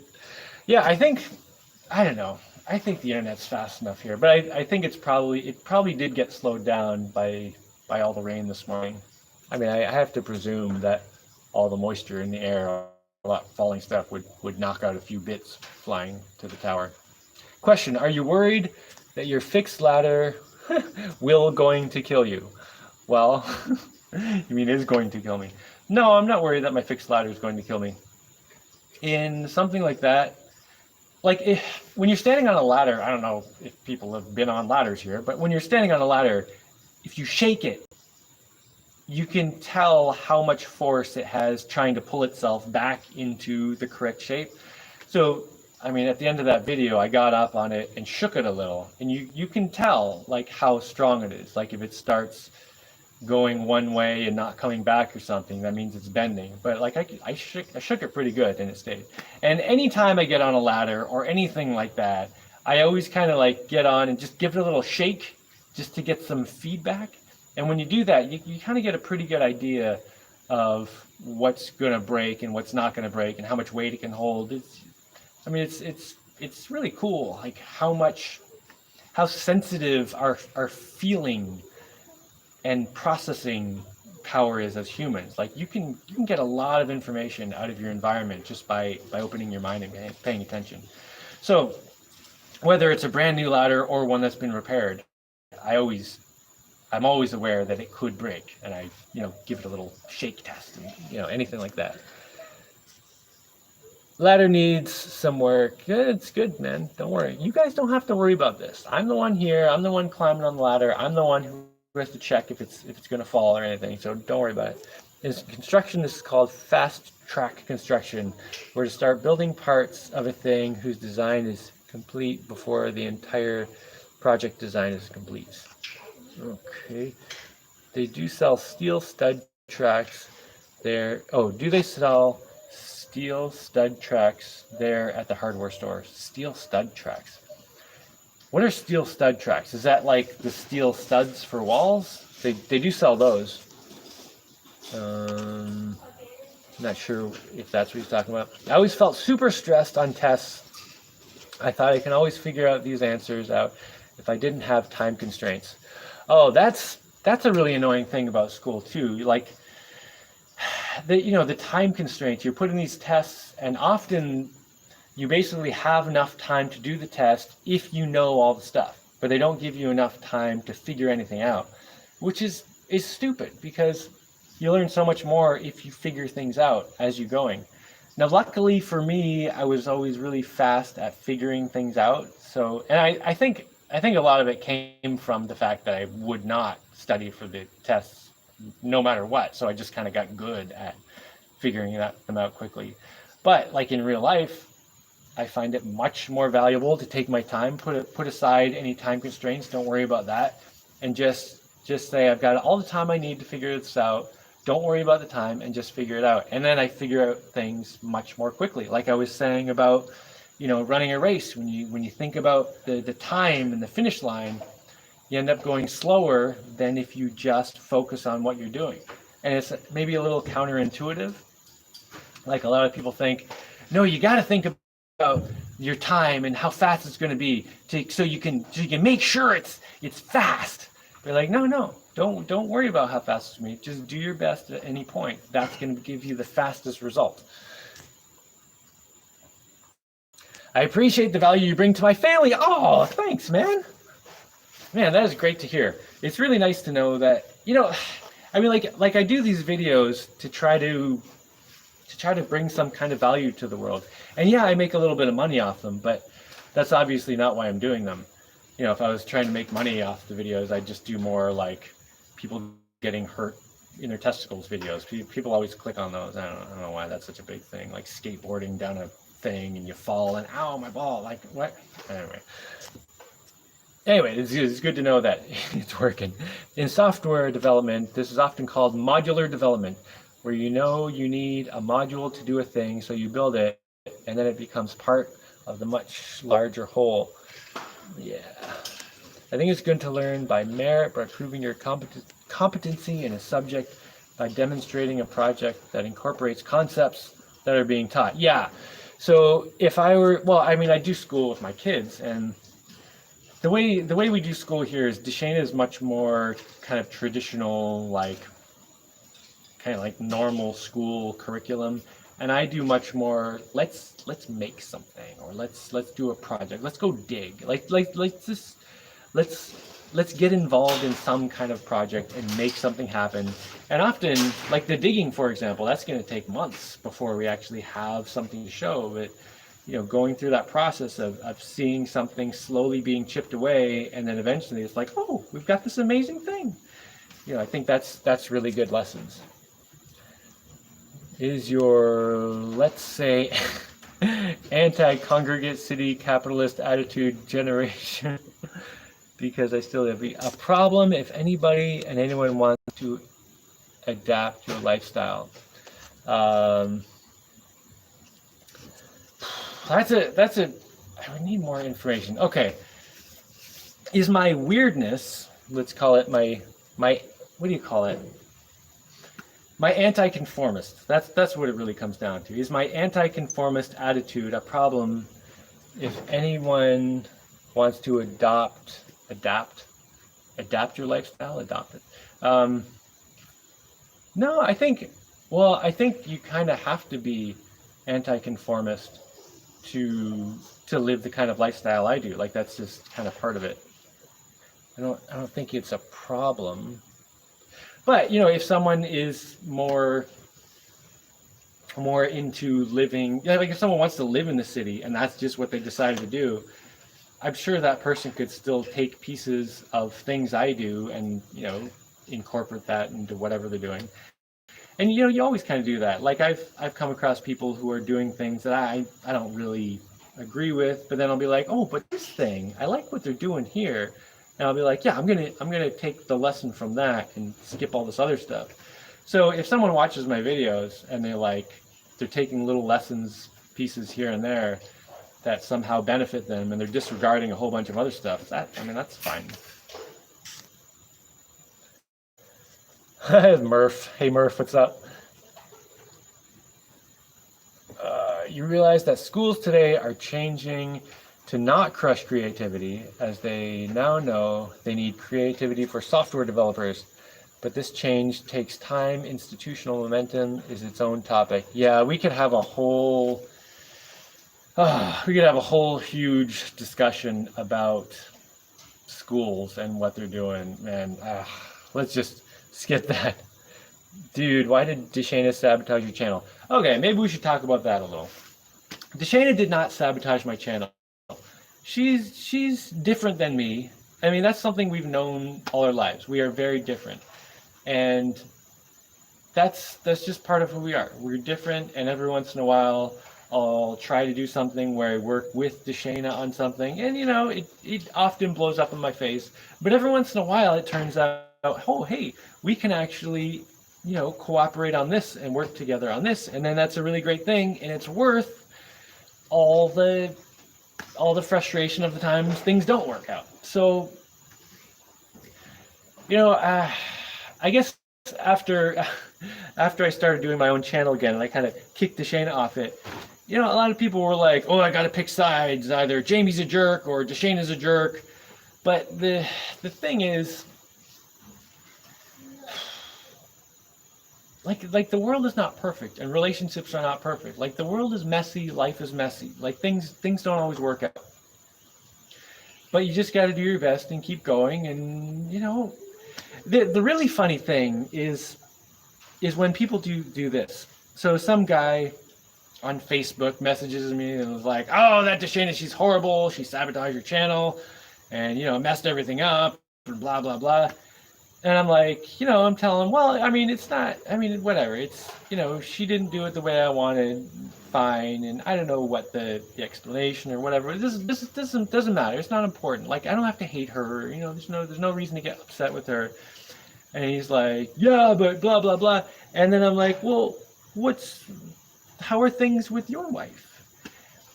Yeah, I don't know. I think the internet's fast enough here, but I think it probably did get slowed down by all the rain this morning. I mean, I have to presume that all the moisture in the air, a lot falling stuff would knock out a few bits flying to the tower. Question: are you worried that your fixed ladder will going to kill you? Well, you mean is going to kill me? No, I'm not worried that my fixed ladder is going to kill me. In something like that, like when you're standing on a ladder, I don't know if people have been on ladders here, but when you're standing on a ladder, if you shake it, you can tell how much force it has trying to pull itself back into the correct shape. So I mean, at the end of that video, I got up on it and shook it a little, and you can tell like how strong it is. Like if it starts going one way and not coming back or something, that means it's bending. But like I shook it pretty good, and it stayed. And anytime I get on a ladder or anything like that, I always kind of like get on and just give it a little shake just to get some feedback. And when you do that, you kind of get a pretty good idea of what's going to break and what's not going to break and how much weight it can hold. It's really cool, like how sensitive our feeling and processing power is as humans. Like you can get a lot of information out of your environment just by opening your mind and paying attention. So whether it's a brand new ladder or one that's been repaired, I'm always aware that it could break, and I give it a little shake test and anything like that. Ladder needs some work. It's good, man. Don't worry. You guys don't have to worry about this. I'm the one here. I'm the one climbing on the ladder. I'm the one who has to check if it's going to fall or anything. So don't worry about it. Construction is called fast track construction. We're to start building parts of a thing whose design is complete before the entire project design is complete. Okay. They do sell steel stud tracks there. Oh, do they sell steel stud tracks there at the hardware stores? Steel stud tracks. What are steel stud tracks? Is that like the steel studs for walls? They do sell those. Not sure if that's what he's talking about. I always felt super stressed on tests. I thought I can always figure out these answers out if I didn't have time constraints. Oh, that's a really annoying thing about school too. Like the time constraints. You're putting these tests, and often you basically have enough time to do the test if you know all the stuff, but they don't give you enough time to figure anything out, which is stupid, because you learn so much more if you figure things out as you're going. Now, luckily for me, I was always really fast at figuring things out. So, and I think a lot of it came from the fact that I would not study for the tests no matter what. So I just kind of got good at figuring them out quickly. But like in real life, I find it much more valuable to take my time, put aside any time constraints. Don't worry about that, and just say I've got all the time I need to figure this out. Don't worry about the time, and just figure it out. And then I figure out things much more quickly. Like I was saying about, running a race. When you think about the time and the finish line, you end up going slower than if you just focus on what you're doing. And it's maybe a little counterintuitive. Like a lot of people think, no, you got to think about your time and how fast it's going to be so you can make sure it's fast. They're like, no, don't worry about how fast it's going to be. Just do your best at any point. That's going to give you the fastest result. I appreciate the value you bring to my family. Oh, thanks, man. Man, that is great to hear. It's really nice to know that, I mean, like I do these videos to try to bring some kind of value to the world. And yeah, I make a little bit of money off them, but that's obviously not why I'm doing them. If I was trying to make money off the videos, I'd just do more like people getting hurt in their testicles videos. People always click on those. I don't know why that's such a big thing. Like skateboarding down a thing and you fall and ow, my ball. Like what? Anyway, it's good to know that it's working. In software development, this is often called modular development, where you need a module to do a thing, so you build it, and then it becomes part of the much larger whole. Yeah. I think it's good to learn by merit, by proving your competency in a subject, by demonstrating a project that incorporates concepts that are being taught. Yeah. So if I do school with my kids, and the way we do school here is Deshana is much more kind of traditional, kind of like normal school curriculum, and I do much more let's make something, or let's do a project, let's go dig, let's get involved in some kind of project and make something happen. And often, like the digging, for example, that's going to take months before we actually have something to show. But going through that process of seeing something slowly being chipped away, and then eventually it's like, oh, we've got this amazing thing. I think that's really good lessons. Is your, let's say, anti-congregate city capitalist attitude generation? Because I still have a problem if anybody and anyone wants to adapt your lifestyle. I would need more information. Okay. Is my weirdness, let's call it my what do you call it? My anti-conformist. That's what it really comes down to. Is my anti-conformist attitude a problem if anyone wants to adapt your lifestyle, adopt it? No, I think, well, I think you kind of have to be anti-conformist to live the kind of lifestyle I do. Like that's just kind of part of it. I don't think it's a problem. But if someone is more into living, like if someone wants to live in the city and that's just what they decided to do, I'm sure that person could still take pieces of things I do and incorporate that into whatever they're doing. And you always kind of do that. Like I've come across people who are doing things that I don't really agree with, but then I'll be like, oh, but this thing, I like what they're doing here. And I'll be like, yeah, I'm gonna take the lesson from that and skip all this other stuff. So if someone watches my videos and they're taking little lessons, pieces here and there that somehow benefit them, and they're disregarding a whole bunch of other stuff, that's fine. Murph. Hey Murph, what's up? You realize that schools today are changing to not crush creativity, as they now know they need creativity for software developers. But this change takes time. Institutional momentum is its own topic. Yeah, we could have a whole huge discussion about schools and what they're doing. Man, let's just skip that. Dude, why did Deshaina sabotage your channel? Okay, maybe we should talk about that a little. Deshaina did not sabotage my channel. She's different than me. I mean, that's something we've known all our lives. We are very different. And that's just part of who we are. We're different, and every once in a while I'll try to do something where I work with Deshaina on something, and it often blows up in my face. But every once in a while it turns out, oh hey, we can actually cooperate on this and work together on this, and then that's a really great thing, and it's worth all the frustration of the times things don't work out. So I guess after I started doing my own channel again and I kind of kicked Deshaina off it, a lot of people were like, oh, I got to pick sides, either Jaimie's a jerk or Deshaina's a jerk. But the thing is, like the world is not perfect and relationships are not perfect. Like the world is messy, life is messy. Like things don't always work out. But you just got to do your best and keep going. And the really funny thing is when people do this. So some guy on Facebook messages me and was like, oh, that Deshaina, she's horrible, she sabotaged your channel and messed everything up and blah blah blah. And I'm like, I'm telling him, well, it's not, whatever. It's, she didn't do it the way I wanted, fine. And I don't know what the explanation or whatever. This doesn't matter. It's not important. Like, I don't have to hate her. There's no reason to get upset with her. And he's like, yeah, but blah, blah, blah. And then I'm like, well, how are things with your wife?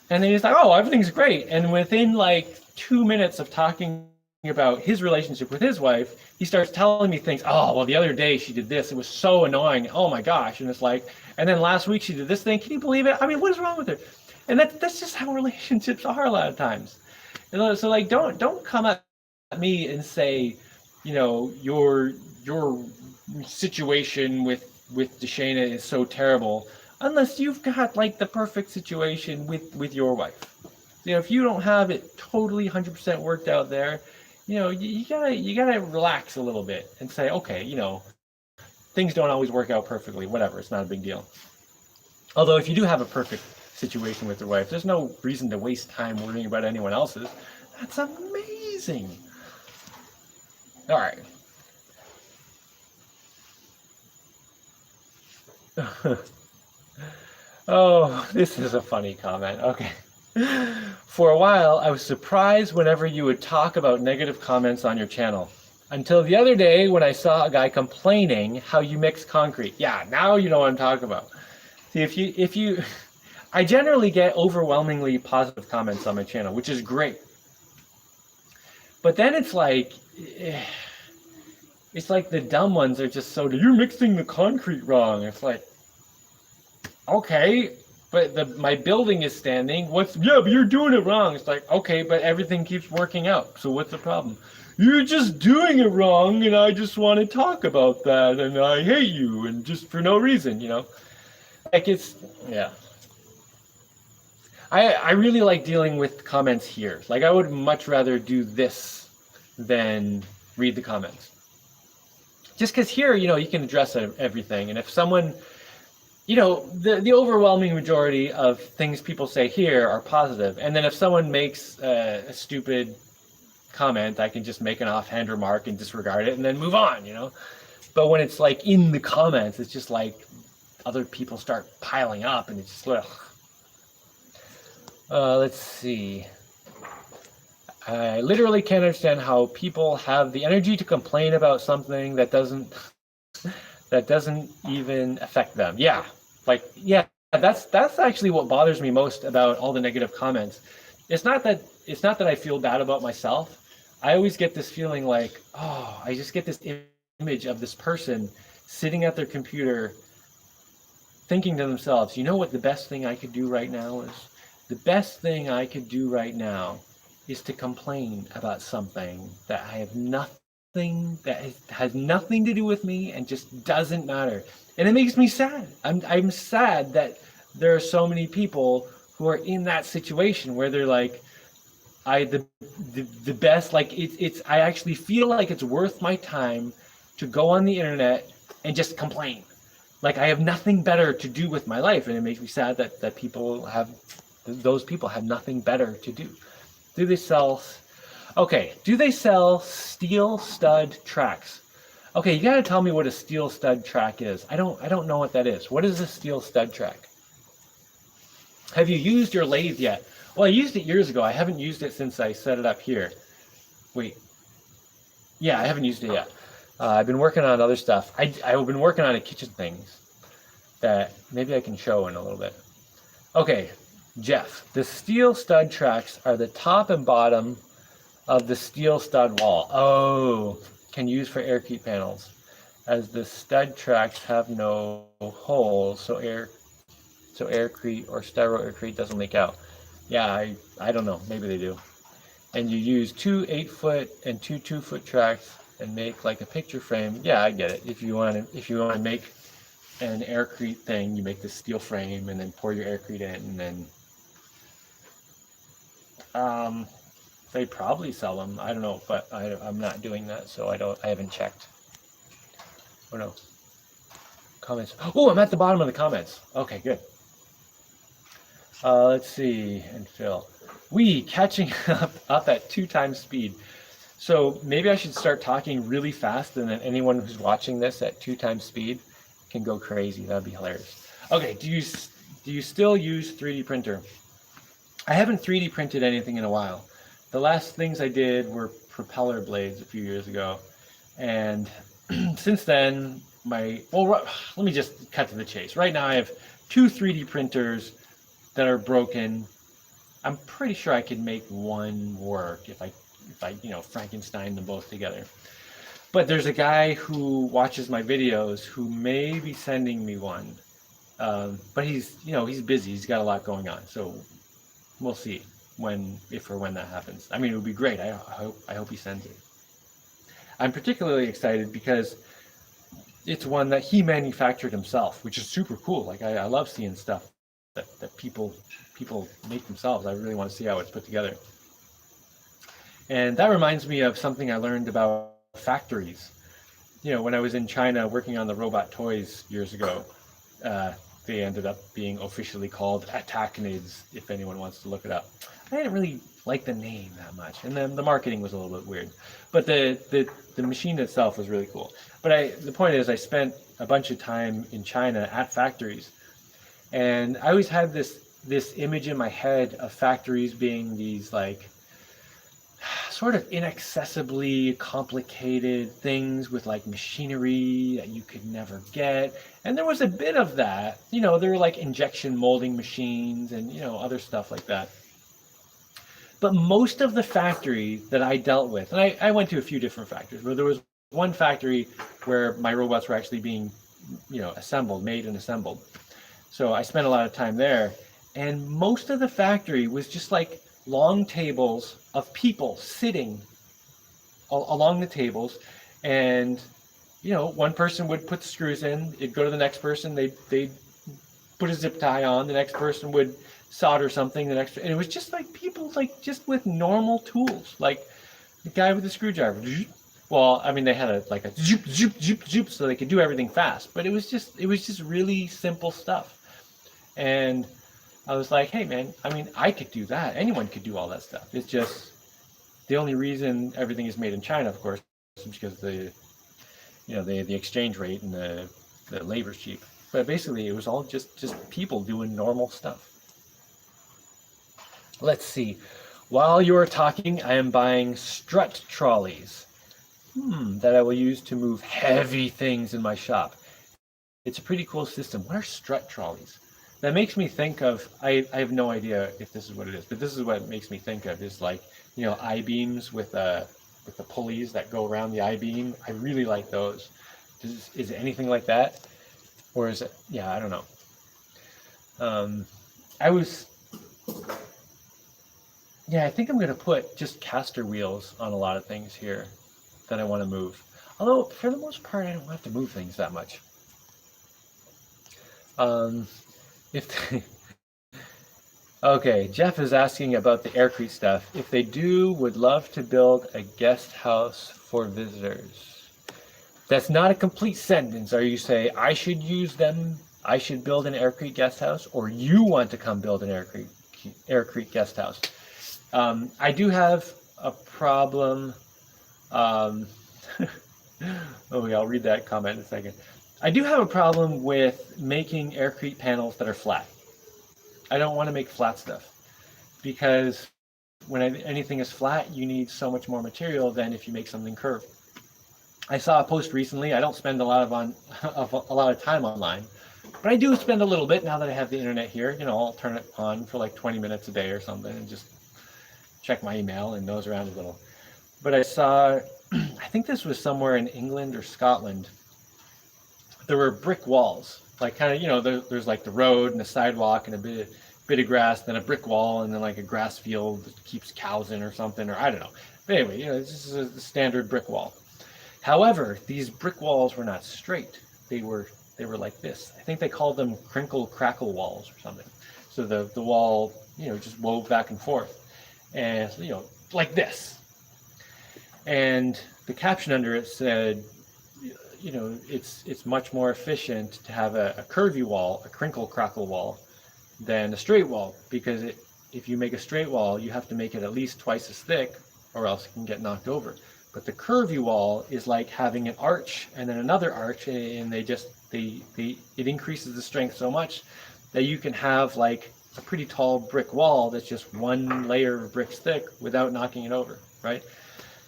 And then he's like, oh, everything's great. And within like 2 minutes of talking about his relationship with his wife, he starts telling me things. Oh, well, the other day she did this. It was so annoying. Oh my gosh. And it's like, and then last week she did this thing. Can you believe it? What is wrong with her? And that's just how relationships are a lot of times. And so like, don't come at me and say, your situation with Deshaina is so terrible, unless you've got like the perfect situation with your wife. If you don't have it totally 100% worked out there, you gotta relax a little bit and say, okay, things don't always work out perfectly, whatever, it's not a big deal. Although if you do have a perfect situation with your wife, there's no reason to waste time worrying about anyone else's. That's amazing. All right. Oh, this is a funny comment. Okay. For a while, I was surprised whenever you would talk about negative comments on your channel. Until the other day when I saw a guy complaining how you mix concrete. Yeah, now you know what I'm talking about. See, if you I generally get overwhelmingly positive comments on my channel, which is great. But then it's like the dumb ones are just so, you're mixing the concrete wrong. It's like, okay, but my building is standing. Yeah, but you're doing it wrong. It's like, okay, but everything keeps working out. So what's the problem? You're just doing it wrong, and I just want to talk about that, and I hate you, and just for no reason, Like yeah. I really like dealing with comments here. Like I would much rather do this than read the comments. Just because here, you can address everything, and if someone, the overwhelming majority of things people say here are positive, and then if someone makes a stupid comment, I can just make an offhand remark and disregard it and then move on, But when it's like in the comments, it's just like other people start piling up, and it's just ugh. Let's see. I literally can't understand how people have the energy to complain about something that doesn't even affect them. Yeah, that's actually what bothers me most about all the negative comments. It's not that I feel bad about myself. I always get this feeling like, oh, I just get this image of this person sitting at their computer thinking to themselves, you know what the best thing I could do right now is? The best thing I could do right now is to complain about something that has nothing to do with me and just doesn't matter. And it makes me sad. I'm sad that there are so many people who are in that situation where they're like, the best, like I actually feel like it's worth my time to go on the internet and just complain. Like I have nothing better to do with my life, and it makes me sad that those people have nothing better to do. Do they sell steel stud tracks? Okay, you gotta tell me what a steel stud track is. I don't know what that is. What is a steel stud track? Have you used your lathe yet? Well, I used it years ago. I haven't used it since I set it up here. Wait. Yeah, I haven't used it yet. I've been working on other stuff. I've been working on kitchen things that maybe I can show in a little bit. Okay, Jeff, the steel stud tracks are the top and bottom of the steel stud wall. Oh, can use for aircrete panels, as the stud tracks have no holes, so aircrete or styro aircrete doesn't leak out. Yeah, I don't know. Maybe they do. And you use 2 8-foot and 2 2-foot tracks and make like a picture frame. Yeah, I get it. If you want to make an aircrete thing, you make this steel frame and then pour your aircrete in, and then they probably sell them. I don't know, but I'm not doing that, so I haven't checked. Oh no. Comments. Oh, I'm at the bottom of the comments. Okay, good. Let's see, and Phil. Catching up at 2 times speed. So maybe I should start talking really fast, and then anyone who's watching this at 2 times speed can go crazy. That'd be hilarious. Okay, do you still use 3D printer? I haven't 3D printed anything in a while. The last things I did were propeller blades a few years ago, and since then let me just cut to the chase. Right now I have 2 3D printers that are broken. I'm pretty sure I could make one work if I Frankenstein them both together. But there's a guy who watches my videos who may be sending me one. But he's busy. He's got a lot going on. So we'll see if or when that happens. I mean, it would be great. I hope he sends it. I'm particularly excited because it's one that he manufactured himself, which is super cool. Like I love seeing stuff that people make themselves. I really want to see how it's put together. And that reminds me of something I learned about factories. When I was in China working on the robot toys years ago, they ended up being officially called Attacknids, if anyone wants to look it up. I didn't really like the name that much, and then the marketing was a little bit weird. But the machine itself was really cool. But the point is, I spent a bunch of time in China at factories, and I always had this image in my head of factories being these like sort of inaccessibly complicated things with like machinery that you could never get. And there was a bit of that. There were like injection molding machines and other stuff like that. But most of the factory that I dealt with, and I went to a few different factories, where there was one factory where my robots were actually being assembled, made and assembled. So I spent a lot of time there, and most of the factory was just like long tables of people sitting along the tables, and one person would put the screws in, it'd go to the next person, they'd put a zip tie on, the next person would solder something, and it was just like people like just with normal tools, like the guy with the screwdriver. Well, I mean, they had a zoop, zoop, zoop, zoop, so they could do everything fast, but it was just really simple stuff. And I was like, hey man, I mean, I could do that. Anyone could do all that stuff. It's just the only reason everything is made in China, of course, is because the exchange rate and the labor's cheap. But basically, it was all just people doing normal stuff. Let's see. While you are talking, I am buying strut trolleys that I will use to move heavy things in my shop. It's a pretty cool system. What are strut trolleys? That makes me think of, I have no idea if this is what it is, but this is what it makes me think of, is like, I-beams with the pulleys that go around the I-beam. I really like those. Is it anything like that? Or is it, yeah, I don't know. I think I'm going to put just caster wheels on a lot of things here that I want to move. Although, for the most part, I don't have to move things that much. Okay, Jeff is asking about the aircrete stuff. If they do, would love to build a guest house for visitors. That's not a complete sentence. Are you saying I should use them? I should build an aircrete guest house, or you want to come build an aircrete guest house? I do have a problem. I'll read that comment in a second. I do have a problem with making aircrete panels that are flat. I don't want to make flat stuff, because when anything is flat, you need so much more material than if you make something curved. I saw a post recently. I don't spend a lot of time online, but I do spend a little bit now that I have the internet here. I'll turn it on for like 20 minutes a day or something and just check my email and nose around a little. But I saw, I think this was somewhere in England or Scotland. There were brick walls, like kind of, there's like the road and a sidewalk and a bit of grass, then a brick wall, and then like a grass field that keeps cows in or something, or I don't know. But anyway, this is a standard brick wall. However, these brick walls were not straight. They were like this. I think they called them crinkle crackle walls or something. So the wall, just wove back and forth, and like this. And the caption under it said, it's much more efficient to have a curvy wall, a crinkle crackle wall, than a straight wall, because if you make a straight wall, you have to make it at least twice as thick, or else it can get knocked over. But the curvy wall is like having an arch and then another arch, and it increases the strength so much that you can have like a pretty tall brick wall that's just one layer of bricks thick without knocking it over, right?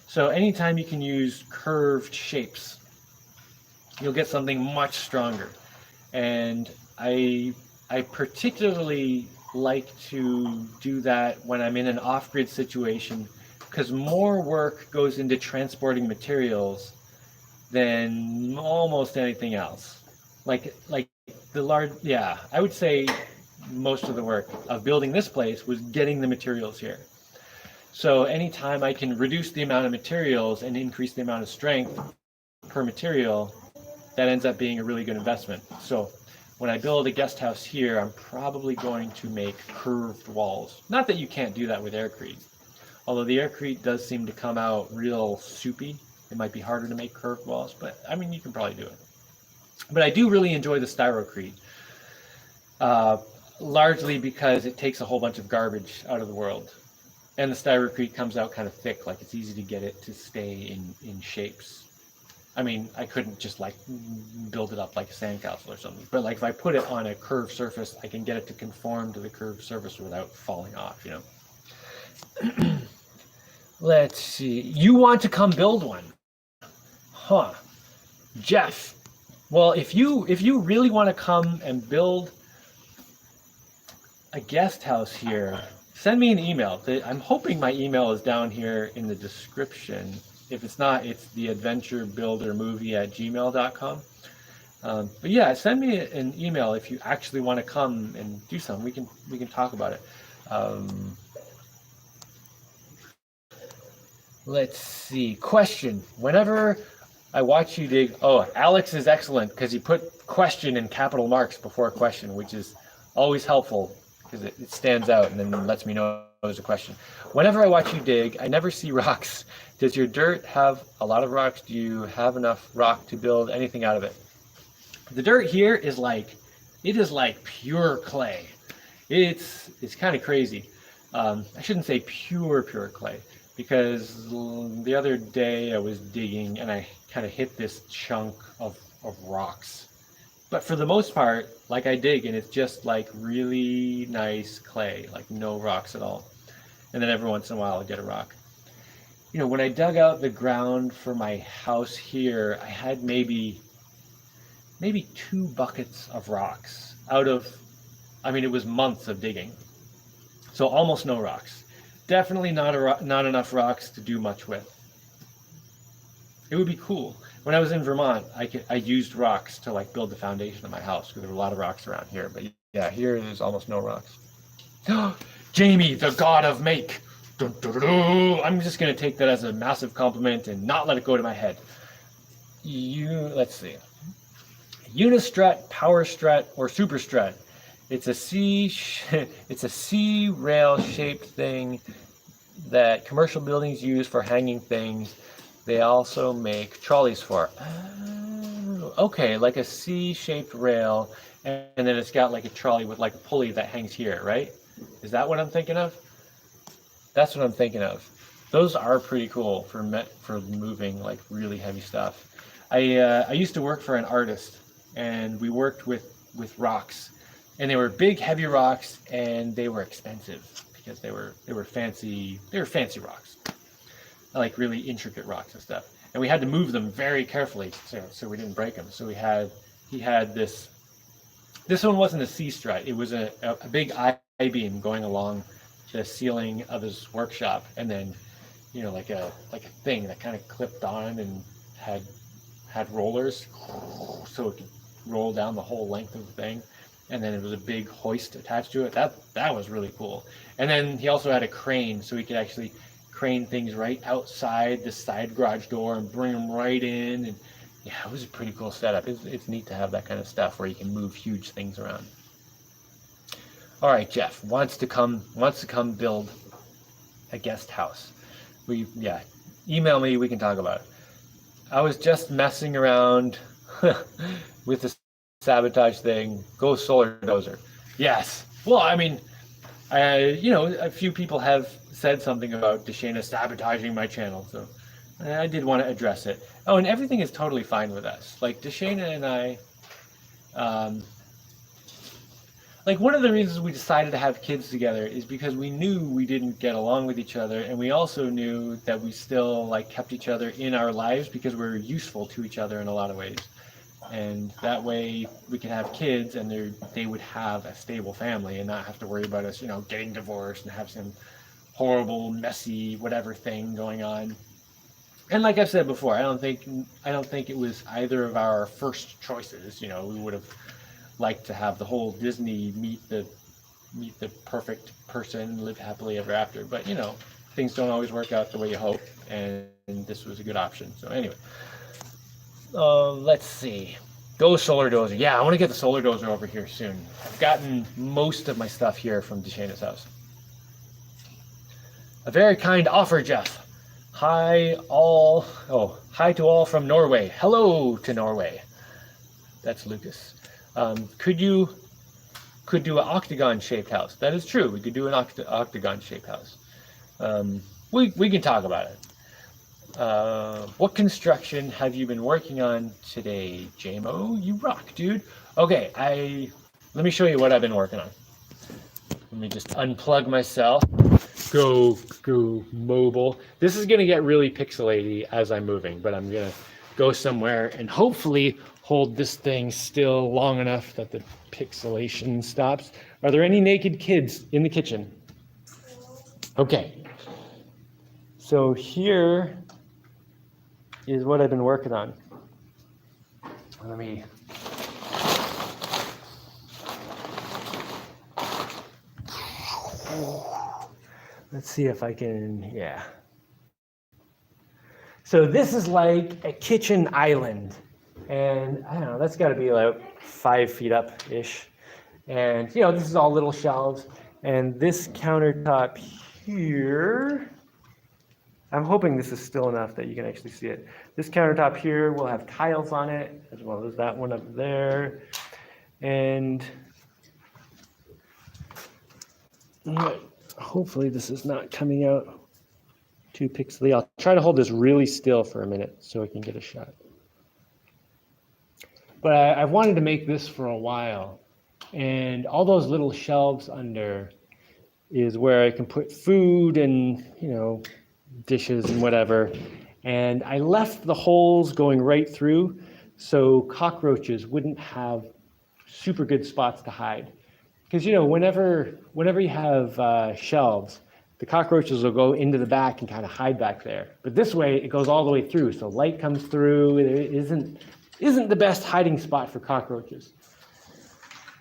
So anytime you can use curved shapes, you'll get something much stronger. And I particularly like to do that when I'm in an off-grid situation, because more work goes into transporting materials than almost anything else. Like the large, I would say most of the work of building this place was getting the materials here. So anytime I can reduce the amount of materials and increase the amount of strength per material, that ends up being a really good investment. So when I build a guest house here, I'm probably going to make curved walls. Not that you can't do that with aircrete. Although the aircrete does seem to come out real soupy. It might be harder to make curved walls, but I mean, you can probably do it. But I do really enjoy the styrocrete, largely because it takes a whole bunch of garbage out of the world. And the styrocrete comes out kind of thick, like it's easy to get it to stay in shapes. I mean, I couldn't just like build it up like a sandcastle or something, but like if I put it on a curved surface, I can get it to conform to the curved surface without falling off, Let's see. You want to come build one? Huh. Jeff. Well, if you really want to come and build a guest house here, send me an email. I'm hoping my email is down here in the description. If it's not, it's theadventurebuildermovie@gmail.com. But yeah, send me an email if you actually want to come and do something. We can talk about it. Um, let's see. Question. Whenever I watch you dig, oh, Alex is excellent because he put question in capital marks before question, which is always helpful because it stands out and then lets me know there's a question. Whenever I watch you dig, I never see rocks. Does your dirt have a lot of rocks? Do you have enough rock to build anything out of it? The dirt here is like, it is like pure clay. It's kind of crazy. I shouldn't say pure clay because the other day I was digging and I kind of hit this chunk of rocks. But for the most part, like I dig and it's just like really nice clay, like no rocks at all. And then every once in a while I'll get a rock. You know, when I dug out the ground for my house here, I had maybe 2 buckets of rocks out of, I mean, it was months of digging. So almost no rocks. Definitely not enough rocks to do much with. It would be cool. When I was in Vermont, I used rocks to like build the foundation of my house because there were a lot of rocks around here. But yeah, here there's almost no rocks. Jaimie, the god of make. Dun, dun, dun, dun. I'm just gonna take that as a massive compliment and not let it go to my head. Let's see. Unistrut, power strut, or super strut. It's a C rail shaped thing that commercial buildings use for hanging things. They also make trolleys for. Okay, like a C-shaped rail, and then it's got like a trolley with like a pulley that hangs here, right? Is that what I'm thinking of? That's what I'm thinking of. Those are pretty cool for moving like really heavy stuff. I used to work for an artist, and we worked with rocks, and they were big, heavy rocks, and they were expensive because they were fancy. They were fancy rocks, like really intricate rocks and stuff. And we had to move them very carefully so we didn't break them. So he had this. This one wasn't a C strut. It was a big I-beam going along the ceiling of his workshop, and then like a thing that kind of clipped on and had rollers, so it could roll down the whole length of the thing. And then it was a big hoist attached to it. That was really cool. And then he also had a crane, so he could actually crane things right outside the side garage door and bring them right in. And yeah, it was a pretty cool setup. It's neat to have that kind of stuff where you can move huge things around. All right, Jeff wants to come build a guest house. Email me, we can talk about it. I was just messing around with the sabotage thing. Go solar dozer. Yes. Well, I mean, a few people have said something about Deshana sabotaging my channel, so I did want to address it. Oh, and everything is totally fine with us. Like Deshana and I, like one of the reasons we decided to have kids together is because we knew we didn't get along with each other, and we also knew that we still like kept each other in our lives because we were useful to each other in a lot of ways. And that way we could have kids and they would have a stable family and not have to worry about us, getting divorced and have some horrible, messy, whatever thing going on. And like I've said before, I don't think it was either of our first choices. We would have liked to have the whole Disney meet the perfect person, live happily ever after. But things don't always work out the way you hope, and this was a good option. So anyway. Let's see. Go solar dozer. Yeah, I want to get the solar dozer over here soon. I've gotten most of my stuff here from Deshana's house. A very kind offer, Jeff. Hi to all from Norway. Hello to Norway. That's Lucas. Could do an octagon-shaped house. That is true. We could do an octagon-shaped house. We can talk about it. What construction have you been working on today, JMO? You rock, dude. Okay, let me show you what I've been working on. Let me just unplug myself. Go mobile. This is gonna get really pixelaty as I'm moving, but I'm gonna go somewhere and hopefully hold this thing still long enough that the pixelation stops. Are there any naked kids in the kitchen? Okay. So here is what I've been working on. Let me Let's see if I can, yeah. So this is like a kitchen island. And I don't know, that's got to be like 5 feet up-ish. And, you know, this is all little shelves. And this countertop here, I'm hoping this is still enough that you can actually see it. This countertop here will have tiles on it, as well as that one up there. And hopefully this is not coming out too pixely. I'll try to hold this really still for a minute so I can get a shot. But I've wanted to make this for a while. And all those little shelves under is where I can put food and, you know, dishes and whatever. And I left the holes going right through so cockroaches wouldn't have super good spots to hide. Because, you know, whenever you have shelves, the cockroaches will go into the back and kind of hide back there. But this way, it goes all the way through. So light comes through. It isn't the best hiding spot for cockroaches.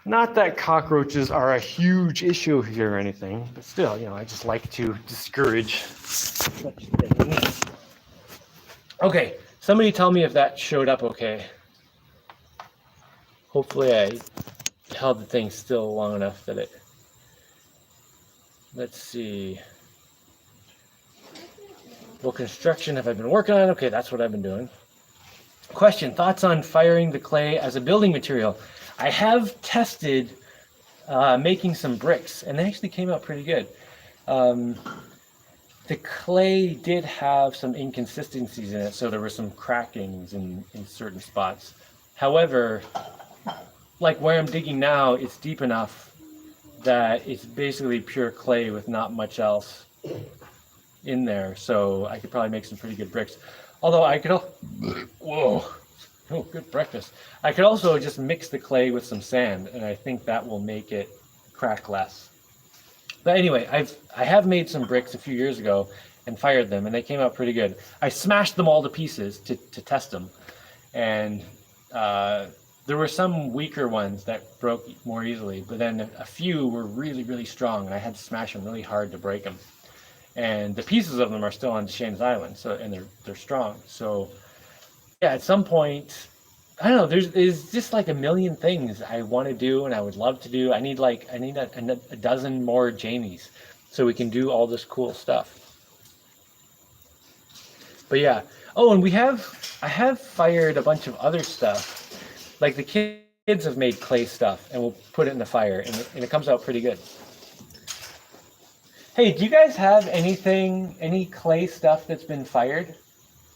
Not that cockroaches are a huge issue here or anything, but still, you know, I just like to discourage such things. Okay, somebody tell me if that showed up okay. Hopefully I held the thing still long enough that it... Let's see. What construction have I been working on? Okay, that's what I've been doing. Question, thoughts on firing the clay as a building material? I have tested making some bricks, and they actually came out pretty good. The clay did have some inconsistencies in it, so there were some crackings in certain spots. However, like where I'm digging now, it's deep enough that it's basically pure clay with not much else in there, so I could probably make some pretty good bricks. Although I could, whoa, oh, good breakfast. I could also just mix the clay with some sand, and I think that will make it crack less. But anyway, I have made some bricks a few years ago and fired them, and they came out pretty good. I smashed them all to pieces to test them, and there were some weaker ones that broke more easily, but then a few were really, really strong, and I had to smash them really hard to break them. And the pieces of them are still on Shane's Island, so and they're strong. So yeah, at some point, I don't know. There's just like a million things I want to do and I would love to do. I need a dozen more Jaimies so we can do all this cool stuff. But yeah. Oh, and I have fired a bunch of other stuff. Like the kids have made clay stuff, and we'll put it in the fire, and it comes out pretty good. Hey, do you guys have any clay stuff that's been fired?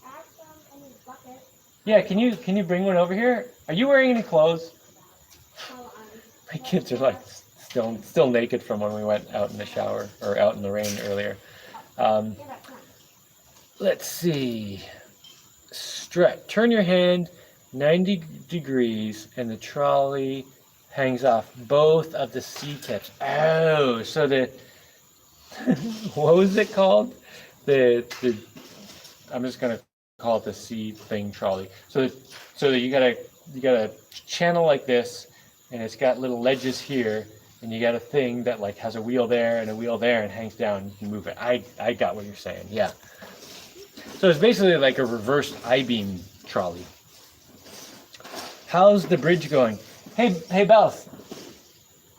I have some in his bucket. Yeah, can you bring one over here? Are you wearing any clothes? My kids are like still naked from when we went out in the shower or out in the rain earlier. Let's see. Turn your hand 90 degrees and the trolley hangs off both of the C-tips. Oh, so what was it called? I'm just gonna call it the C thing trolley. So you got a channel like this, and it's got little ledges here, and you got a thing that like has a wheel there and a wheel there and hangs down. You can move it. I got what you're saying. Yeah. So it's basically like a reversed I-beam trolley. How's the bridge going? Hey, Bells.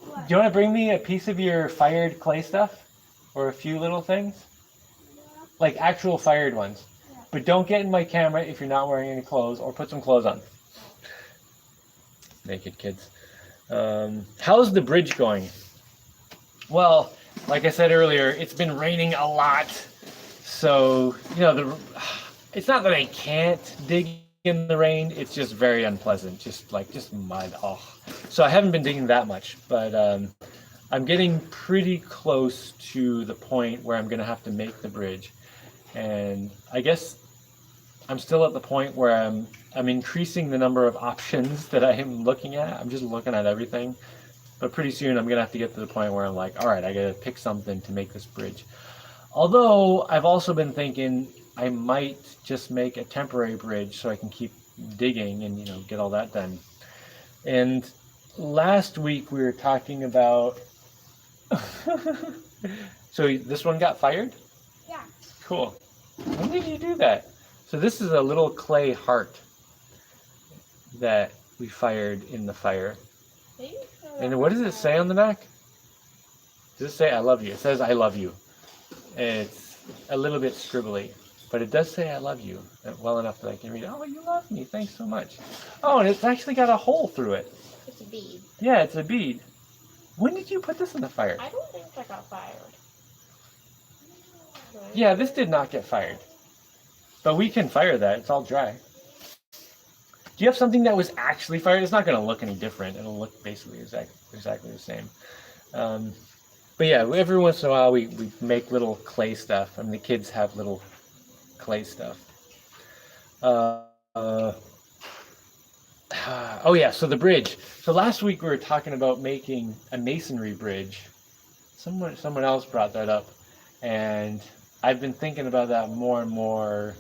Do you want to bring me a piece of your fired clay stuff? Or a few little things? Yeah. Like actual fired ones. Yeah. But don't get in my camera if you're not wearing any clothes, or put some clothes on. Naked kids. How's the bridge going? Well, like I said earlier, it's been raining a lot. So, you know, it's not that I can't dig in the rain, it's just very unpleasant. Just mud. Oh. So I haven't been digging that much, but I'm getting pretty close to the point where I'm going to have to make the bridge. And I guess I'm still at the point where I'm increasing the number of options that I am looking at. I'm just looking at everything. But pretty soon I'm going to have to get to the point where I'm like, all right, I got to pick something to make this bridge. Although I've also been thinking I might just make a temporary bridge so I can keep digging and, you know, get all that done. And last week we were talking about So this one got fired? Yeah. Cool. When did you do that? So this is a little clay heart that we fired in the fire. And what does it say on the back? Does it say I love you? It says I love you. And it's a little bit scribbly, but it does say I love you well enough that I can read, oh, you love me, thanks so much. Oh, and it's actually got a hole through it. It's a bead. Yeah, it's a bead. When did you put this in the fire? I don't think I got fired. Yeah, this did not get fired. But we can fire that, it's all dry. Do you have something that was actually fired? It's not going to look any different. It'll look basically exactly the same. But yeah, every once in a while we make little clay stuff. I mean, the kids have little clay stuff. Oh yeah, so the bridge. So last week we were talking about making a masonry bridge. Someone else brought that up, and I've been thinking about that more and more.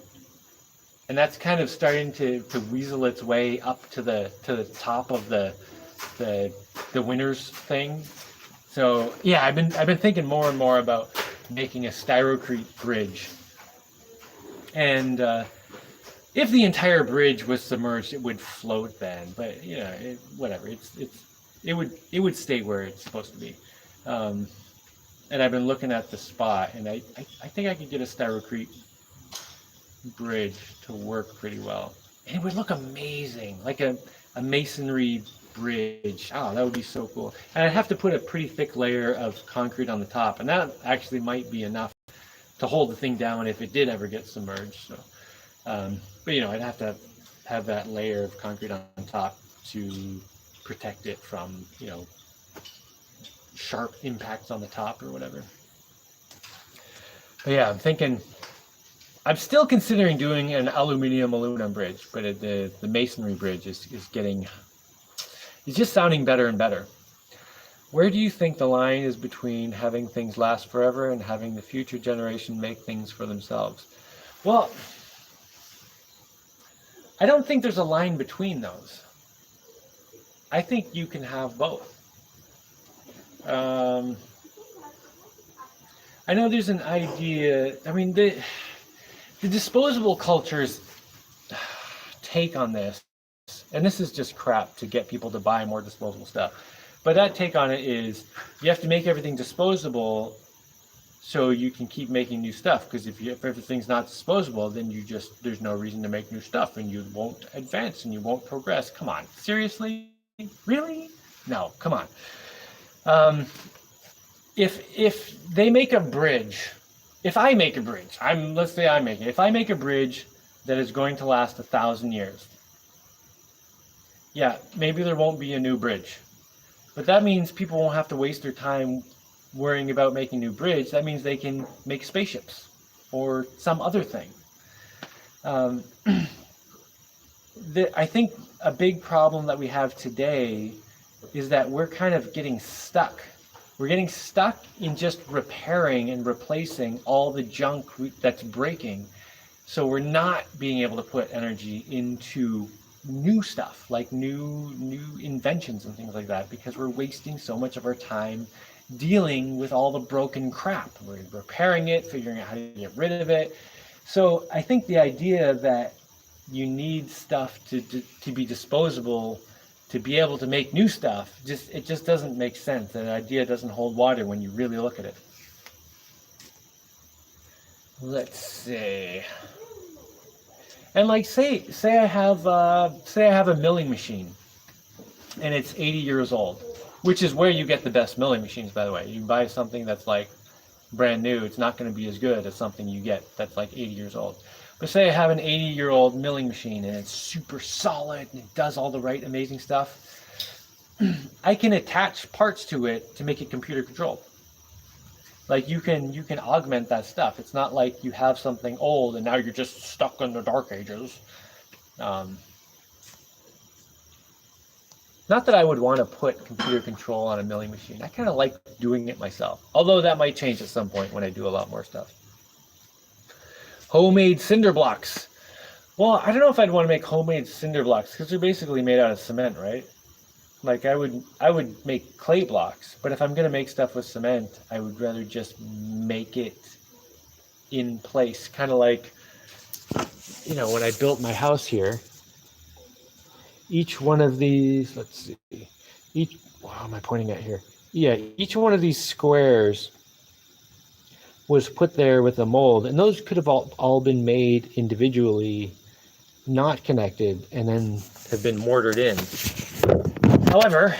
And that's kind of starting to weasel its way up to the top of the winners thing. So yeah, I've been thinking more and more about making a styrocrete bridge. And if the entire bridge was submerged, it would float then. But you know, whatever. It would stay where it's supposed to be. And I've been looking at the spot, and I think I could get a styrocrete bridge to work pretty well, and it would look amazing, like a masonry bridge. Oh, that would be so cool. And I'd have to put a pretty thick layer of concrete on the top, and that actually might be enough to hold the thing down if it did ever get submerged. So but you know, I'd have to have that layer of concrete on top to protect it from, you know, sharp impacts on the top or whatever. But yeah, I'm still considering doing an aluminum bridge, but the masonry bridge is just sounding better and better. Where do you think the line is between having things last forever and having the future generation make things for themselves? Well, I don't think there's a line between those. I think you can have both. I know there's an idea, I mean, the disposable culture's take on this, and this is just crap to get people to buy more disposable stuff, but that take on it is you have to make everything disposable so you can keep making new stuff, because if everything's not disposable, then there's no reason to make new stuff, and you won't advance and you won't progress. Come on, seriously? Really? No, come on. If they make a bridge, if I make a bridge, let's say if I make a bridge that is going to last 1,000 years, yeah, maybe there won't be a new bridge, but that means people won't have to waste their time worrying about making a new bridge. That means they can make spaceships or some other thing. I think a big problem that we have today is that we're kind of getting stuck. We're getting stuck in just repairing and replacing all the junk that's breaking. So we're not being able to put energy into new stuff, like new inventions and things like that, because we're wasting so much of our time dealing with all the broken crap. We're repairing it, figuring out how to get rid of it. So I think the idea that you need stuff to be disposable to be able to make new stuff, it just doesn't make sense. That idea doesn't hold water when you really look at it. Let's see. And like say I have a milling machine, and it's 80 years old, which is where you get the best milling machines, by the way. You buy something that's like brand new, it's not going to be as good as something you get that's like 80 years old. But say I have an 80-year-old milling machine and it's super solid and it does all the right amazing stuff. I can attach parts to it to make it computer controlled. Like you can augment that stuff. It's not like you have something old and now you're just stuck in the dark ages. Not that I would want to put computer control on a milling machine. I kind of like doing it myself. Although that might change at some point when I do a lot more stuff. Homemade cinder blocks. Well, I don't know if I'd want to make homemade cinder blocks because they're basically made out of cement, right? Like I would make clay blocks, but if I'm gonna make stuff with cement, I would rather just make it in place. Kind of like, when I built my house here, each one of these, let's see, what am I pointing at here? Yeah, each one of these squares was put there with a mold, and those could have all been made individually, not connected, and then have been mortared in. However,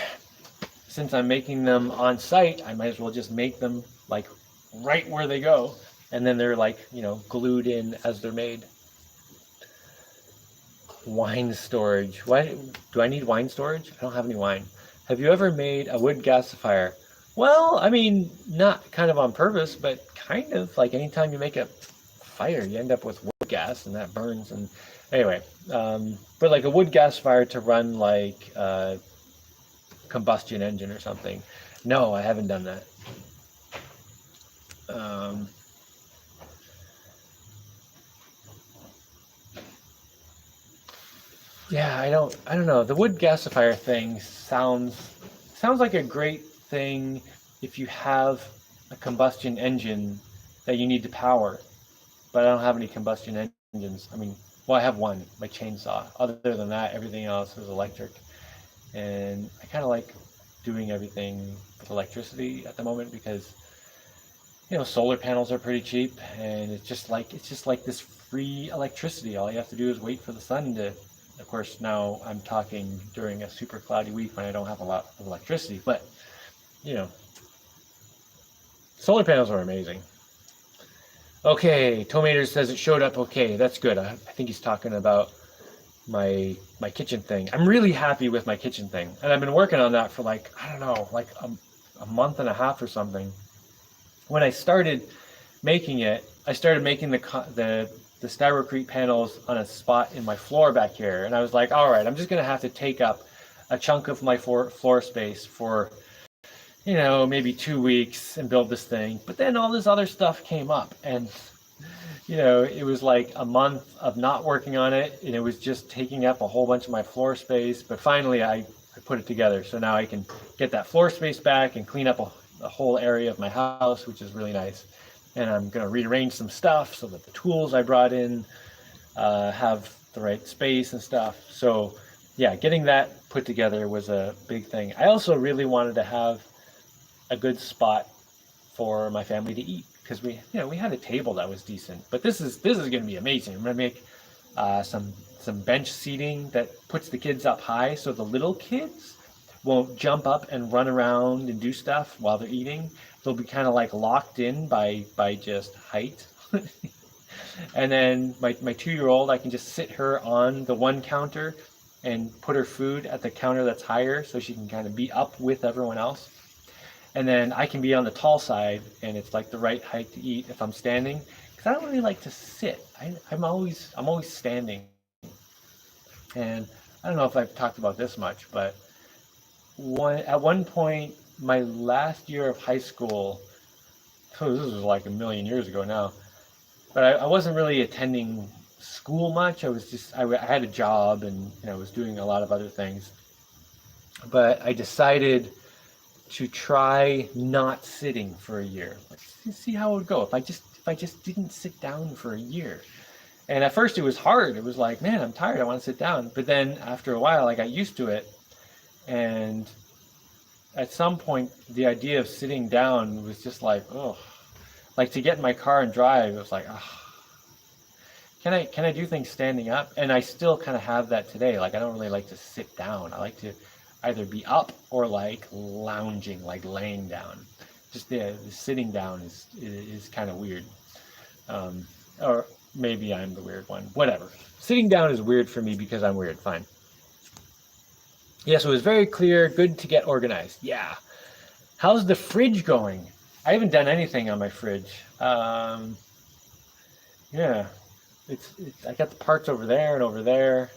since I'm making them on site, I might as well just make them like right where they go, and then they're like, glued in as they're made. Wine storage. Why do I need wine storage? I don't have any wine. Have you ever made a wood gasifier? Well, I mean, not kind of on purpose, but kind of like anytime you make a fire, you end up with wood gas, and that burns. And anyway, but like a wood gasifier to run like a combustion engine or something. No, I haven't done that. Yeah, I don't know. The wood gasifier thing sounds like a great thing if you have a combustion engine that you need to power. But I don't have any combustion engines. I mean, well, I have one, my chainsaw. Other than that, everything else is electric. And I kind of like doing everything with electricity at the moment because solar panels are pretty cheap, and it's just like this free electricity. All you have to do is wait for the sun to. Of course, now I'm talking during a super cloudy week when I don't have a lot of electricity, but solar panels are amazing. Okay, Tomater says it showed up okay. That's good. I think he's talking about my kitchen thing. I'm really happy with my kitchen thing, and I've been working on that for like, I don't know, like a month and a half or something. When I started making it, I started making the styrocrete panels on a spot in my floor back here, and I was like, all right, I'm just gonna have to take up a chunk of my floor space for maybe 2 weeks and build this thing. But then all this other stuff came up, and it was like a month of not working on it, and it was just taking up a whole bunch of my floor space. But finally I put it together, so now I can get that floor space back and clean up a whole area of my house, which is really nice. And I'm going to rearrange some stuff so that the tools I brought in have the right space and stuff. So yeah, getting that put together was a big thing. I also really wanted to have a good spot for my family to eat, because we had a table that was decent. But this is going to be amazing. I'm going to make some bench seating that puts the kids up high, so the little kids won't jump up and run around and do stuff while they're eating. They'll be kind of like locked in by just height. And then my 2-year-old, I can just sit her on the one counter and put her food at the counter that's higher, so she can kind of be up with everyone else. And then I can be on the tall side, and it's like the right height to eat if I'm standing, because I don't really like to sit. I'm always standing. And I don't know if I've talked about this much, but at one point, my last year of high school, this was like a million years ago now, but I wasn't really attending school much. I had a job, and I was doing a lot of other things. But I decided to try not sitting for a year. Let's see how it would go if I just didn't sit down for a year. And at first it was hard. It was like, man, I'm tired, I want to sit down. But then after a while, I got used to it. And at some point, the idea of sitting down was just like, oh, like to get in my car and drive, it was like, oh, can I do things standing up? And I still kind of have that today. Like, I don't really like to sit down. I like to either be up or like lounging, like laying down. Just the sitting down is kind of weird. Or maybe I'm the weird one. Whatever. Sitting down is weird for me because I'm weird. Fine. Yeah, so it was very clear. Good to get organized. Yeah. How's the fridge going? I haven't done anything on my fridge. Yeah. It's I got the parts over there and over there.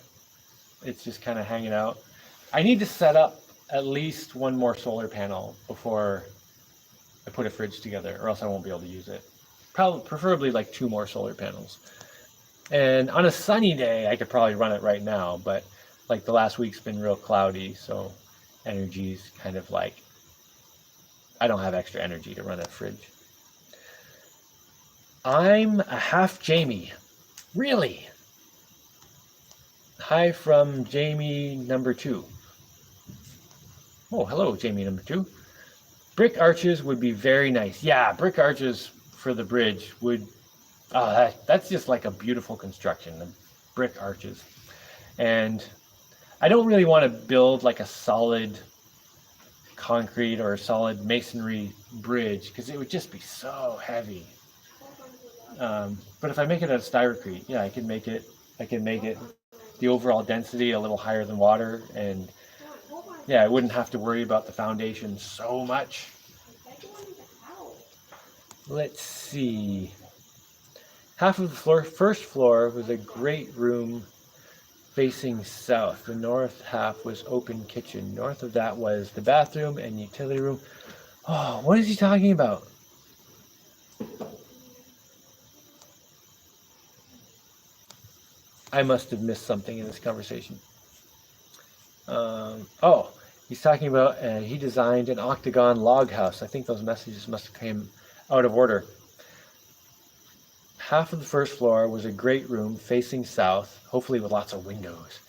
It's just kind of hanging out. I need to set up at least one more solar panel before I put a fridge together, or else I won't be able to use it. Preferably like 2 more solar panels. And on a sunny day, I could probably run it right now, but like the last week's been real cloudy, so energy is kind of like, I don't have extra energy to run a fridge. I'm a half Jaimie. Really? Hi from Jaimie number 2. Oh, hello, Jaimie number 2. Brick arches would be very nice. Yeah, brick arches for the bridge would, that's just like a beautiful construction, the brick arches. And I don't really want to build like a solid concrete or a solid masonry bridge because it would just be so heavy. But if I make it out of styrocrete, yeah, I can make it the overall density a little higher than water, and yeah, I wouldn't have to worry about the foundation so much. Let's see. Half of the first floor was a great room facing south. The north half was open kitchen. North of that was the bathroom and utility room. Oh, what is he talking about? I must have missed something in this conversation. Oh, he's talking about he designed an octagon log house. I think those messages must have came out of order. Half of the first floor was a great room facing south, hopefully with lots of windows.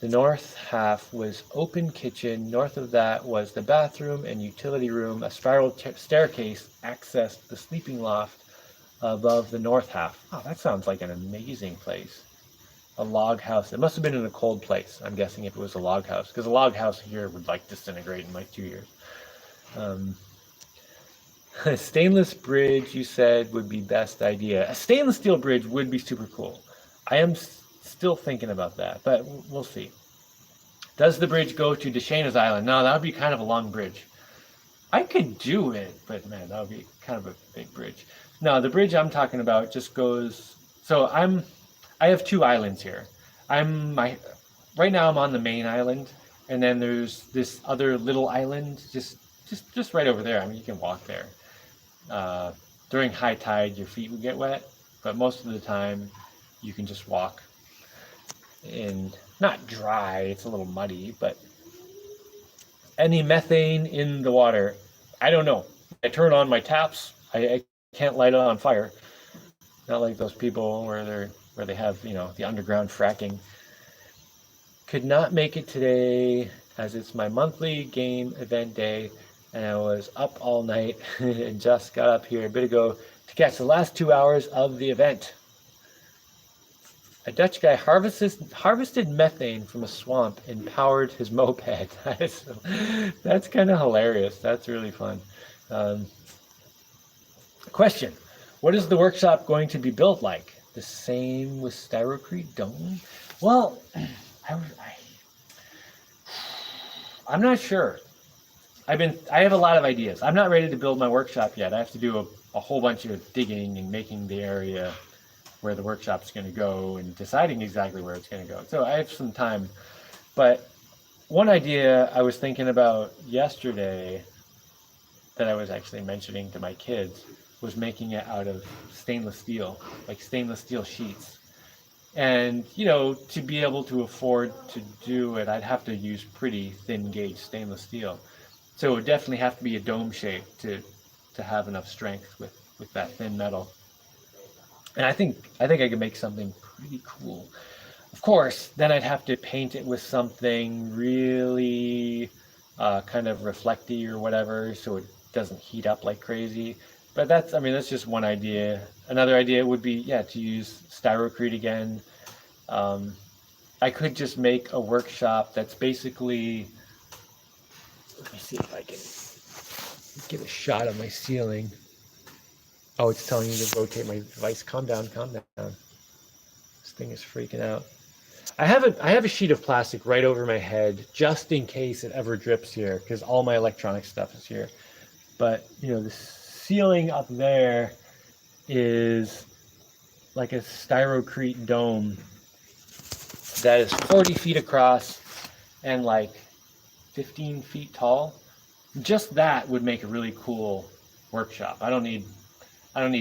The north half was open kitchen. North of that was the bathroom and utility room. A spiral staircase accessed the sleeping loft above the north half. Oh, that sounds like an amazing place. A log house. It must have been in a cold place, I'm guessing, if it was a log house, because a log house here would like disintegrate in like 2 years. A stainless bridge, you said, would be best idea. A stainless steel bridge would be super cool. I am still thinking about that, but we'll see. Does the bridge go to Deshaina's Island? No, that would be kind of a long bridge. I could do it, but man, that would be kind of a big bridge. No, the bridge I'm talking about just goes. So I have 2 islands here. Right now I'm on the main island, and then there's this other little island just right over there. I mean, you can walk there. During high tide, your feet would get wet, but most of the time you can just walk. And not dry, it's a little muddy, but any methane in the water, I don't know. I turn on my taps, I can't light it on fire. Not like those people where they have, the underground fracking. Could not make it today as it's my monthly game event day, and I was up all night and just got up here a bit ago to catch the last 2 hours of the event. A Dutch guy harvested methane from a swamp and powered his moped. That's kind of hilarious. That's really fun. Question: what is the workshop going to be built like? The same with styrocrete dome? Well, I'm not sure. I have a lot of ideas. I'm not ready to build my workshop yet. I have to do a whole bunch of digging and making the area where the workshop's going to go and deciding exactly where it's going to go. So I have some time. But one idea I was thinking about yesterday that I was actually mentioning to my kids was making it out of stainless steel, like stainless steel sheets. And, to be able to afford to do it, I'd have to use pretty thin gauge stainless steel. So it would definitely have to be a dome shape to have enough strength with that thin metal. And I think I could make something pretty cool. Of course, then I'd have to paint it with something really kind of reflecty or whatever, so it doesn't heat up like crazy. But that's just one idea. Another idea would be, to use styrocrete again. I could just make a workshop that's basically, let me see if I can get a shot of my ceiling. Oh, it's telling you to rotate my device. Calm down. This thing is freaking out. I have a sheet of plastic right over my head just in case it ever drips here, because all my electronic stuff is here. But, the ceiling up there is like a styrocrete dome that is 40 feet across and like 15 feet tall. Just that would make a really cool workshop. I don't need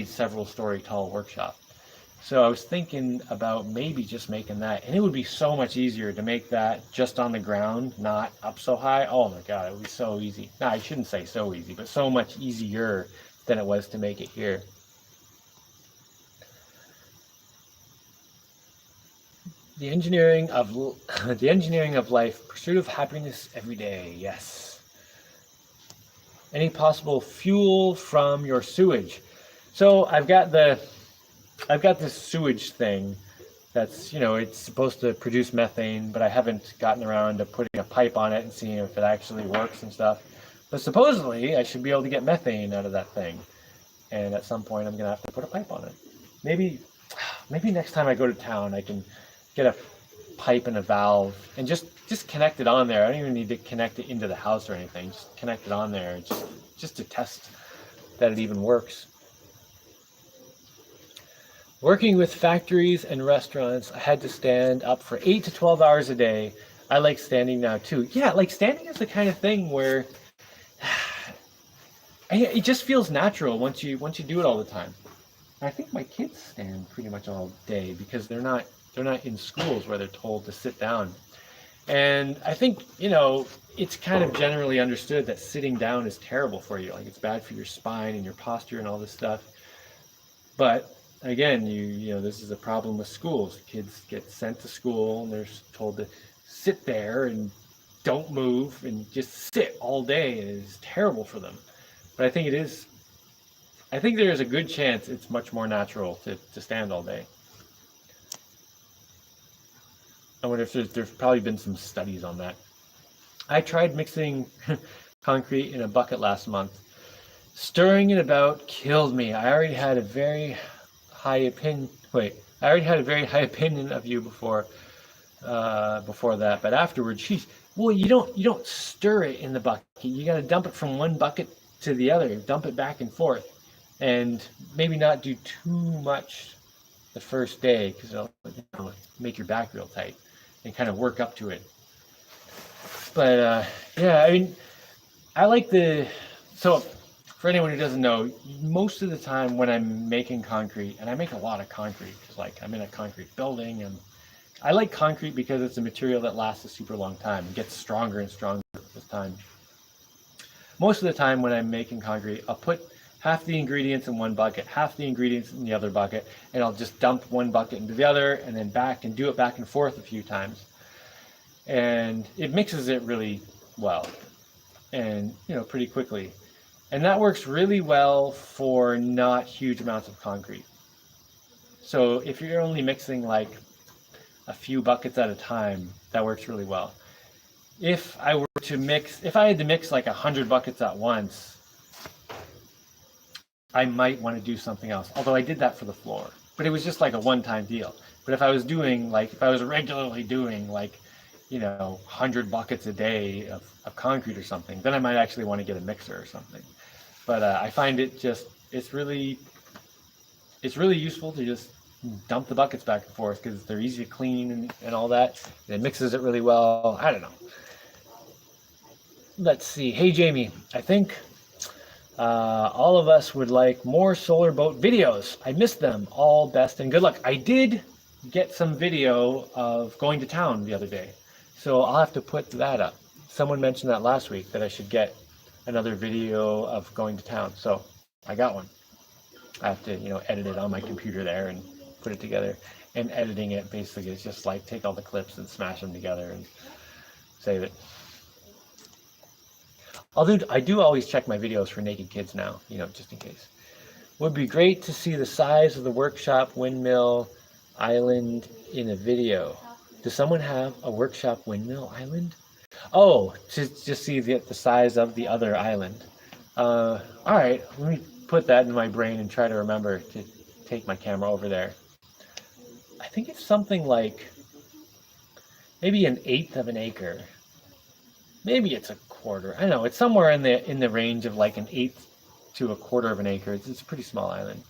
several story tall workshop. So I was thinking about maybe just making that, and it would be so much easier to make that just on the ground, not up so high. Oh my God, it would be so easy. No, I shouldn't say so easy, but so much easier than it was to make it here. The engineering of the engineering of life, pursuit of happiness every day. Yes. Any possible fuel from your sewage? So I've got this sewage thing that's, it's supposed to produce methane, but I haven't gotten around to putting a pipe on it and seeing if it actually works and stuff. But supposedly I should be able to get methane out of that thing. And at some point I'm gonna have to put a pipe on it. Maybe next time I go to town I can get a pipe and a valve and just connect it on there. I don't even need to connect it into the house or anything. Just connect it on there just to test that it even works. Working with factories and restaurants, I had to stand up for 8 to 12 hours a day. I like standing now too. Yeah, like standing is the kind of thing where it just feels natural once you do it all the time. I think my kids stand pretty much all day because they're not in schools where they're told to sit down. And I think, it's kind of generally understood that sitting down is terrible for you. Like it's bad for your spine and your posture and all this stuff. But again, this is a problem with schools. Kids get sent to school and they're told to sit there and don't move and just sit all day, and it's terrible for them. But I think there is a good chance it's much more natural to stand all day. I wonder if there's probably been some studies on that. I tried mixing concrete in a bucket last month. Stirring it about killed me. I already had a very high opinion of you before that, but afterwards, geez, well, you don't stir it in the bucket. You got to dump it from one bucket to the other, dump it back and forth, and maybe not do too much the first day because it'll make your back real tight and kind of work up to it. But yeah, I mean, so for anyone who doesn't know, most of the time when I'm making concrete, and I make a lot of concrete because like I'm in a concrete building, and I like concrete because it's a material that lasts a super long time. It gets stronger and stronger with time. Most of the time when I'm making concrete, I'll put half the ingredients in one bucket, half the ingredients in the other bucket, and I'll just dump one bucket into the other and then back and do it back and forth a few times. And it mixes it really well and, pretty quickly. And that works really well for not huge amounts of concrete. So if you're only mixing like a few buckets at a time, that works really well. If I had to mix like 100 buckets at once, I might want to do something else. Although I did that for the floor, but it was just like a one-time deal. But if I was regularly doing 100 buckets a day of concrete or something, then I might actually want to get a mixer or something. But I find it's really useful to just dump the buckets back and forth because they're easy to clean and all that. And it mixes it really well. I don't know. Let's see. Hey, Jaimie, I think all of us would like more solar boat videos. I missed them. All best and good luck. I did get some video of going to town the other day, so I'll have to put that up. Someone mentioned that last week that I should get another video of going to town, so I got one. I have to, edit it on my computer there and put it together. And editing it basically is just like take all the clips and smash them together and save it. I do always check my videos for naked kids now, just in case. Would be great to see the size of the workshop windmill island in a video. Does someone have a workshop windmill island? Oh, to just see the size of the other island. All right, let me put that in my brain and try to remember to take my camera over there. I think it's something like maybe 1/8 of an acre. Maybe it's 1/4. I don't know. It's somewhere in the range of like 1/8 to 1/4 of an acre. It's a pretty small island.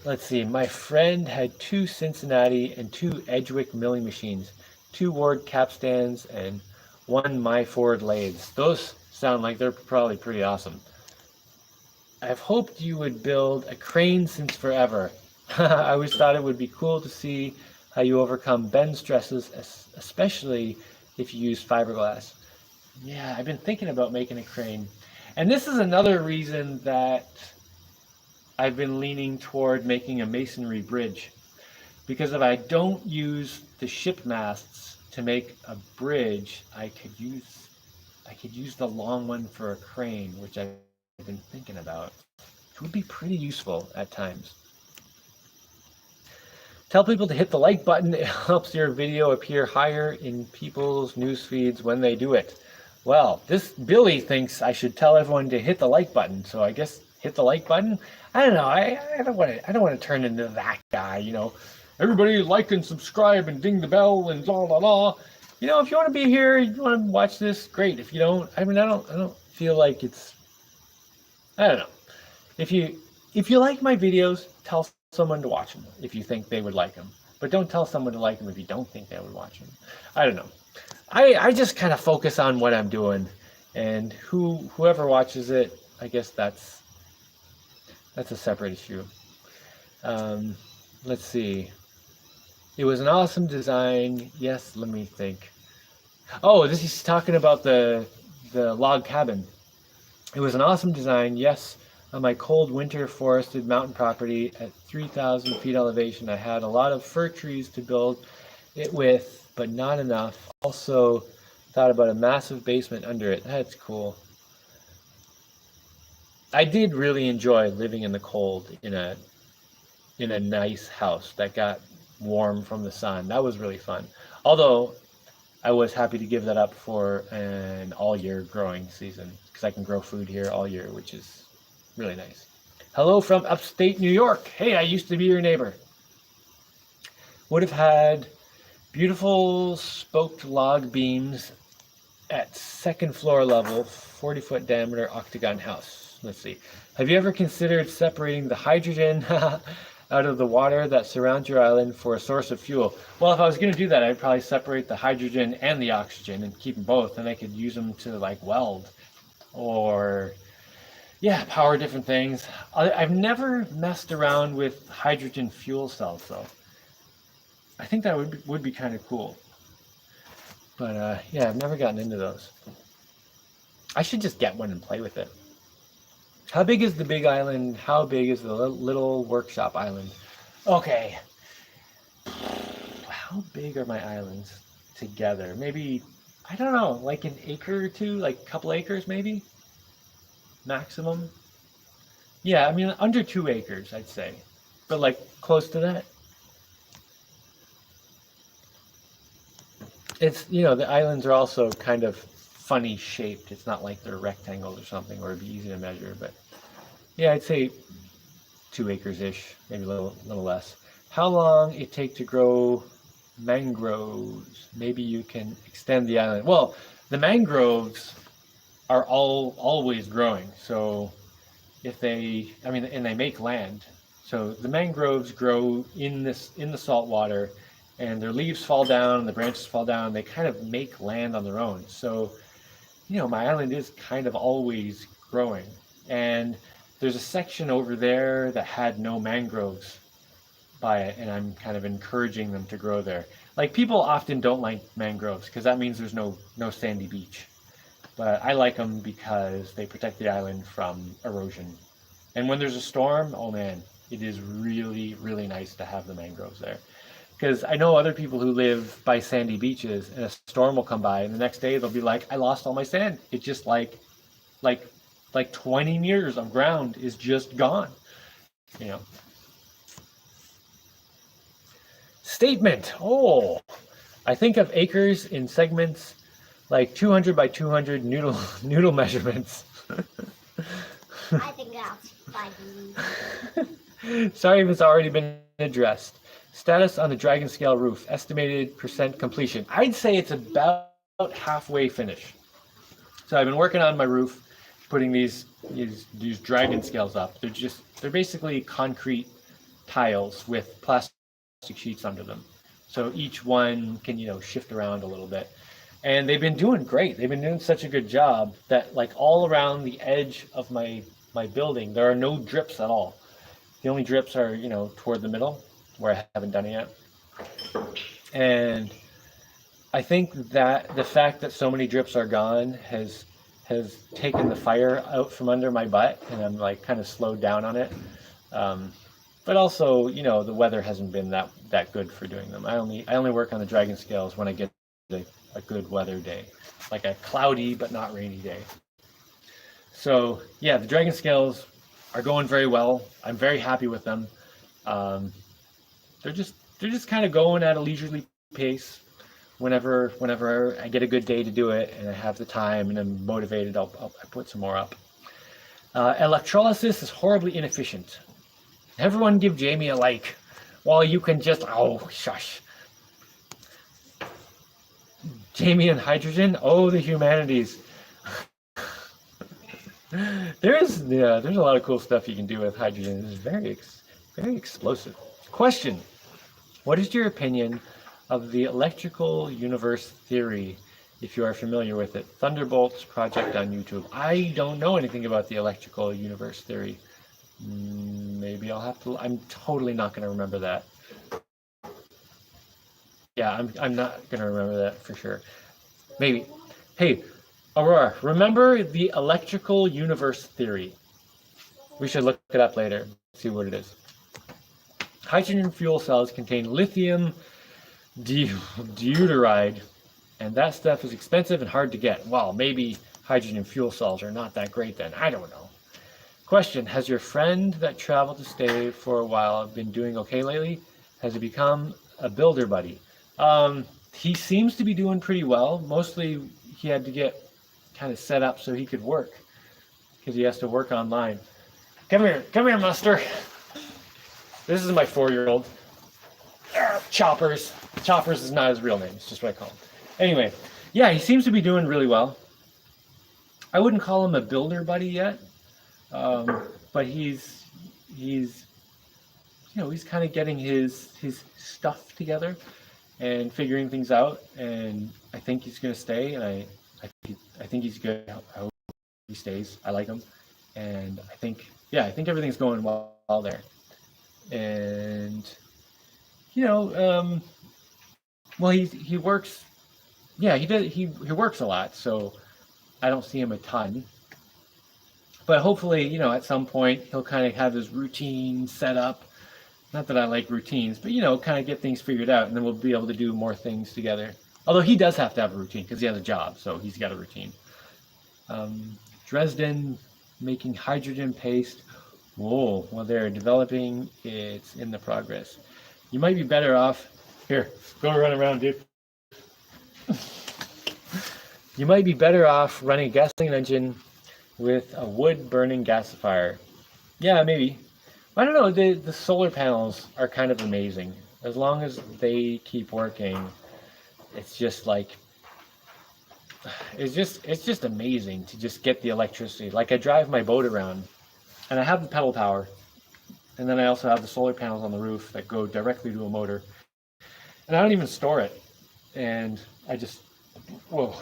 Let's see. My friend had 2 Cincinnati and 2 Edgewick milling machines, 2 Ward capstans, and 1 My Ford lathes. Those sound like they're probably pretty awesome. I've hoped you would build a crane since forever. I always thought it would be cool to see how you overcome bend stresses, especially if you use fiberglass. Yeah, I've been thinking about making a crane. And this is another reason that I've been leaning toward making a masonry bridge. Because if I don't use the ship masts to make a bridge, I could use the long one for a crane, which I've been thinking about. It would be pretty useful at times. Tell people to hit the like button. It helps your video appear higher in people's news feeds when they do it. Well, this Billy thinks I should tell everyone to hit the like button, so I guess hit the like button. I don't know. I don't want to turn into that guy. Everybody like and subscribe and ding the bell and blah blah blah. If you want to be here, you want to watch this, great. If you don't, I don't feel like it's. I don't know. If you like my videos, tell someone to watch them if you think they would like them. But don't tell someone to like them if you don't think they would watch them. I don't know. I just kind of focus on what I'm doing, and whoever watches it, I guess that's a separate issue. Let's see. It was an awesome design. Yes, let me think. Oh, this is talking about the log cabin. It was an awesome design. Yes, on my cold winter forested mountain property at 3,000 feet elevation, I had a lot of fir trees to build it with, but not enough. Also thought about a massive basement under it. That's cool. I did really enjoy living in the cold in a nice house that got warm from the sun. That was really fun. Although I was happy to give that up for an all-year growing season because I can grow food here all year, which is really nice. Hello from upstate New York. Hey, I used to be your neighbor. Would have had beautiful spoked log beams at second floor level, 40-foot diameter octagon house. Let's see. Have you ever considered separating the hydrogen out of the water that surrounds your island for a source of fuel? Well, if I was going to do that, I'd probably separate the hydrogen and the oxygen and keep them both, and I could use them to like weld or power different things. I've never messed around with hydrogen fuel cells though. I think that would be kind of cool. But I've never gotten into those. I should just get one and play with it. How big is the big island? How big is the little workshop island? Okay. How big are my islands together? Maybe, I don't know, like an acre or two, like a couple acres maybe? Maximum? Yeah, I mean under 2 acres, I'd say. But like close to that. It's, the islands are also kind of funny shaped. It's not like they're rectangles or something, or it'd be easy to measure. But yeah, I'd say 2 acres-ish, maybe a little less. How long it take to grow mangroves? Maybe you can extend the island. Well, the mangroves are always growing. So if they make land. So the mangroves grow in the salt water, and their leaves fall down and the branches fall down. They kind of make land on their own. So, my island is kind of always growing. And there's a section over there that had no mangroves by it, and I'm kind of encouraging them to grow there. Like, people often don't like mangroves because that means there's no sandy beach. But I like them because they protect the island from erosion. And when there's a storm, oh man, it is really, really nice to have the mangroves there. Because I know other people who live by sandy beaches, and a storm will come by, and the next day they'll be like, I lost all my sand. It's just like 20 meters of ground is just gone. Statement. Oh, I think of acres in segments like 200 by 200 noodle measurements. I think that's funny. Sorry if it's already been addressed. Status on the Dragon Scale roof. Estimated percent completion. I'd say it's about halfway finished. So I've been working on my roof, putting these Dragon Scales up. They're basically concrete tiles with plastic sheets under them. So each one can, shift around a little bit. And they've been doing great. They've been doing such a good job that like all around the edge of my building, there are no drips at all. The only drips are, toward the middle where I haven't done it yet. And I think that the fact that so many drips are gone has taken the fire out from under my butt, and I'm like kind of slowed down on it. But also, the weather hasn't been that good for doing them. I only work on the dragon scales when I get a good weather day, like a cloudy but not rainy day. So yeah, the dragon scales are going very well. I'm very happy with them. They're just kind of going at a leisurely pace. Whenever I get a good day to do it and I have the time and I'm motivated, I put some more up. Electrolysis is horribly inefficient. Everyone give Jaimie a like. While you can just, shush. Jaimie and hydrogen, the humanities. There's a lot of cool stuff you can do with hydrogen. It's very explosive. Question: what is your opinion of the electrical universe theory, if you are familiar with it? Thunderbolts project on YouTube. I don't know anything about the electrical universe theory. Maybe I'll have to. I'm totally not going to remember that. Yeah, I'm not going to remember that for sure. Maybe. Hey, Aurora, remember the electrical universe theory? We should look it up later, see what it is. Hydrogen fuel cells contain lithium deuteride, and that stuff is expensive and hard to get. Well, maybe hydrogen fuel cells are not that great then. I don't know. Question: has your friend that traveled to stay for a while been doing okay lately? Has he become a builder buddy? He seems to be doing pretty well. Mostly he had to get kind of set up so he could work, because he has to work online. Come here, Master. This is my 4-year-old. Choppers. Choppers is not his real name. It's just what I call him. Anyway, yeah, he seems to be doing really well. I wouldn't call him a builder buddy yet, but he's kind of getting his stuff together and figuring things out. And I think he's going to stay. And I think he's good. I hope he stays. I like him, and I think everything's going well there. And well, he works. Yeah, he works a lot, so I don't see him a ton. But hopefully, at some point he'll kind of have his routine set up. Not that I like routines, but kind of get things figured out, and then we'll be able to do more things together. Although he does have to have a routine because he has a job, so he's got a routine. Dresden making hydrogen paste. Whoa, well, they're developing. It's in the progress. You might be better off. Here, go run around, dude. You might be better off running a gasoline engine with a wood-burning gasifier. Yeah, maybe. I don't know. The solar panels are kind of amazing. As long as they keep working, it's just like it's just amazing to just get the electricity. Like, I drive my boat around, and I have the pedal power, and then I also have the solar panels on the roof that go directly to a motor, and I don't even store it. And I just, whoa.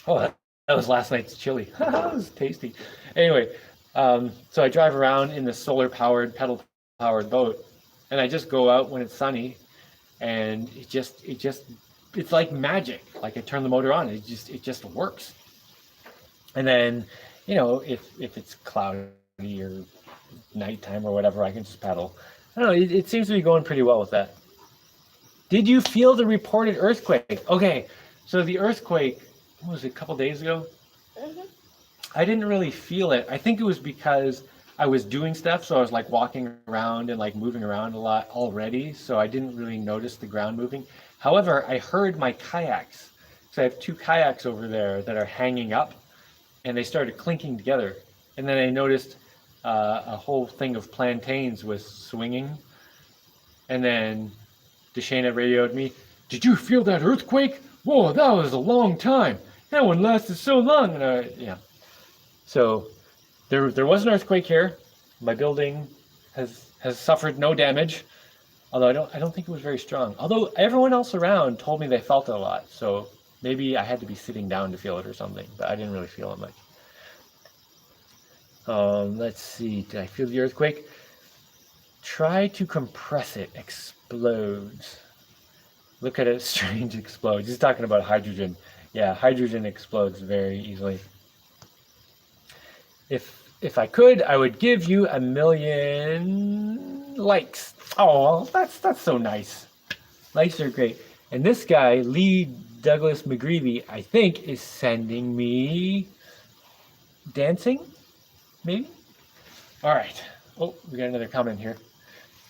Oh, that was last night's chili. That was tasty. Anyway, so I drive around in the solar-powered, pedal-powered boat, and I just go out when it's sunny, and it's like magic. Like, I turn the motor on, it just works. And then, if it's cloudy or nighttime or whatever, I can just paddle. I don't know. It seems to be going pretty well with that. Did you feel the reported earthquake? Okay, so the earthquake, what was it, a couple days ago? Mm-hmm. I didn't really feel it. I think it was because I was doing stuff, so I was like walking around and like moving around a lot already, so I didn't really notice the ground moving. However, I heard my kayaks. So I have 2 kayaks over there that are hanging up, and they started clinking together. And then I noticed a whole thing of plantains was swinging. And then Deshana radioed me, "Did you feel that earthquake? Whoa, that was a long time. That one lasted so long." And yeah. So there was an earthquake here. My building has suffered no damage, although I don't think it was very strong. Although everyone else around told me they felt it a lot, so maybe I had to be sitting down to feel it or something, but I didn't really feel it much. Let's see, did I feel the earthquake? Try to compress it. Explodes. Look at it. Strange explodes. He's talking about hydrogen. Yeah, hydrogen explodes very easily. If I could, I would give you 1,000,000 likes. Oh, that's so nice. Likes are great. And this guy, Lee Douglas McGreevy, I think, is sending me dancing, maybe? All right. Oh, we got another comment here.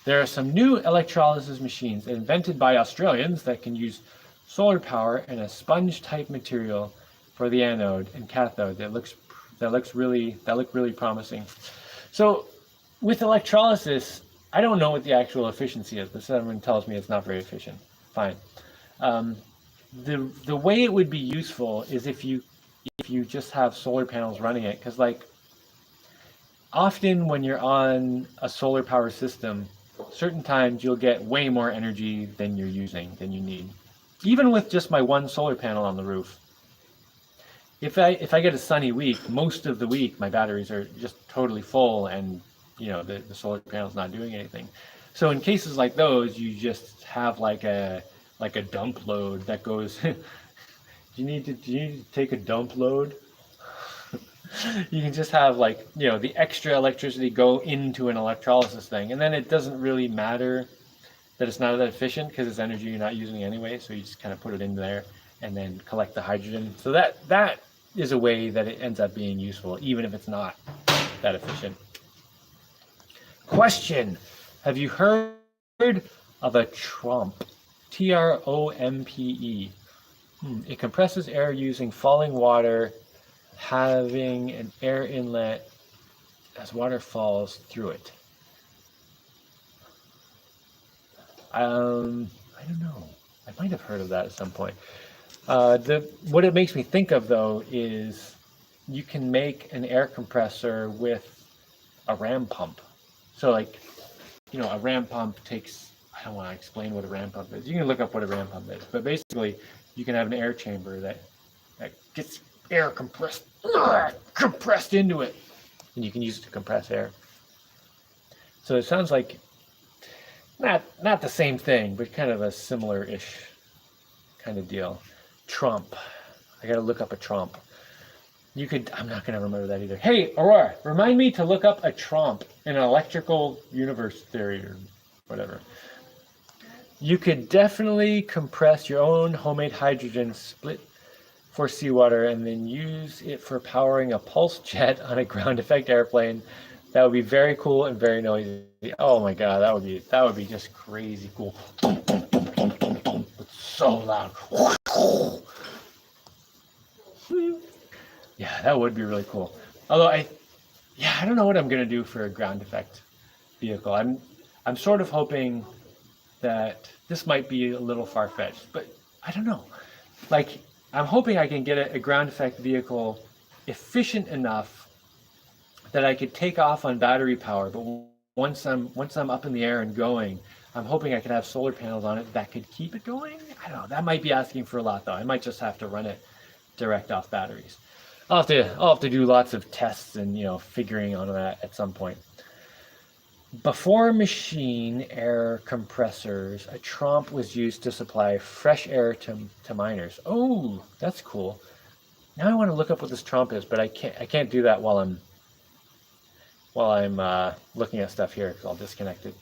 There are some new electrolysis machines invented by Australians that can use solar power and a sponge-type material for the anode and cathode that look really promising. So, with electrolysis, I don't know what the actual efficiency is, but someone tells me it's not very efficient. Fine. The way it would be useful is if you just have solar panels running it, because like often when you're on a solar power system, certain times you'll get way more energy than you're using, than you need. Even with just my one solar panel on the roof. If I get a sunny week, most of the week my batteries are just totally full and the solar panel's not doing anything. So in cases like those, you just have like a dump load that goes do you need to take a dump load? You can just have the extra electricity go into an electrolysis thing, and then it doesn't really matter that it's not that efficient because it's energy you're not using anyway, so you just kind of put it in there and then collect the hydrogen. So that is a way that it ends up being useful, even if it's not that efficient. Question: have you heard of a trompe? Trompe. It compresses air using falling water, having an air inlet as water falls through it. I don't know. I might have heard of that at some point. What it makes me think of though is you can make an air compressor with a ram pump. So a ram pump takes, I don't want to explain what a ram pump is. You can look up what a ram pump is, but basically you can have an air chamber that gets air compressed into it, and you can use it to compress air. So it sounds like not the same thing, but kind of a similar-ish kind of deal. Trompe. I gotta look up a trompe. I'm not gonna remember that either. Hey, Aurora, remind me to look up a trompe in an electrical universe theory or whatever. You could definitely compress your own homemade hydrogen split for seawater and then use it for powering a pulse jet on a ground effect airplane. That would be very cool and very noisy. Oh my god, that would be just crazy cool. It's so loud. Yeah, that would be really cool. Although I don't know what I'm gonna do for a ground effect vehicle. I'm sort of hoping that this might be a little far-fetched, but I don't know. I'm hoping I can get a ground effect vehicle efficient enough that I could take off on battery power, but once I'm up in the air and going, I'm hoping I could have solar panels on it that could keep it going. I don't know. That might be asking for a lot though. I might just have to run it direct off batteries. I'll have to do lots of tests and figuring on that at some point. Before machine air compressors, a trompe was used to supply fresh air to miners. Oh, that's cool. Now I want to look up what this trompe is, but I can't do that while I'm looking at stuff here because I'll disconnect it.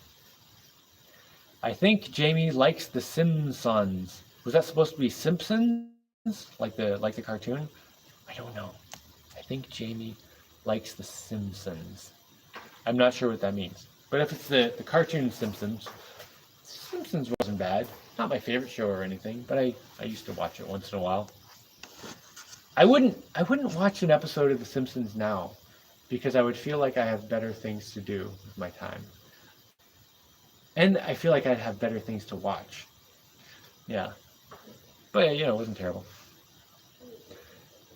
I think Jaimie likes The Simpsons. Was that supposed to be Simpsons? Like the cartoon? I don't know. I think Jaimie likes The Simpsons. I'm not sure what that means. But if it's the cartoon Simpsons wasn't bad. Not my favorite show or anything, but I used to watch it once in a while. I wouldn't watch an episode of The Simpsons now because I would feel like I have better things to do with my time. And I feel like I'd have better things to watch. Yeah. But it wasn't terrible.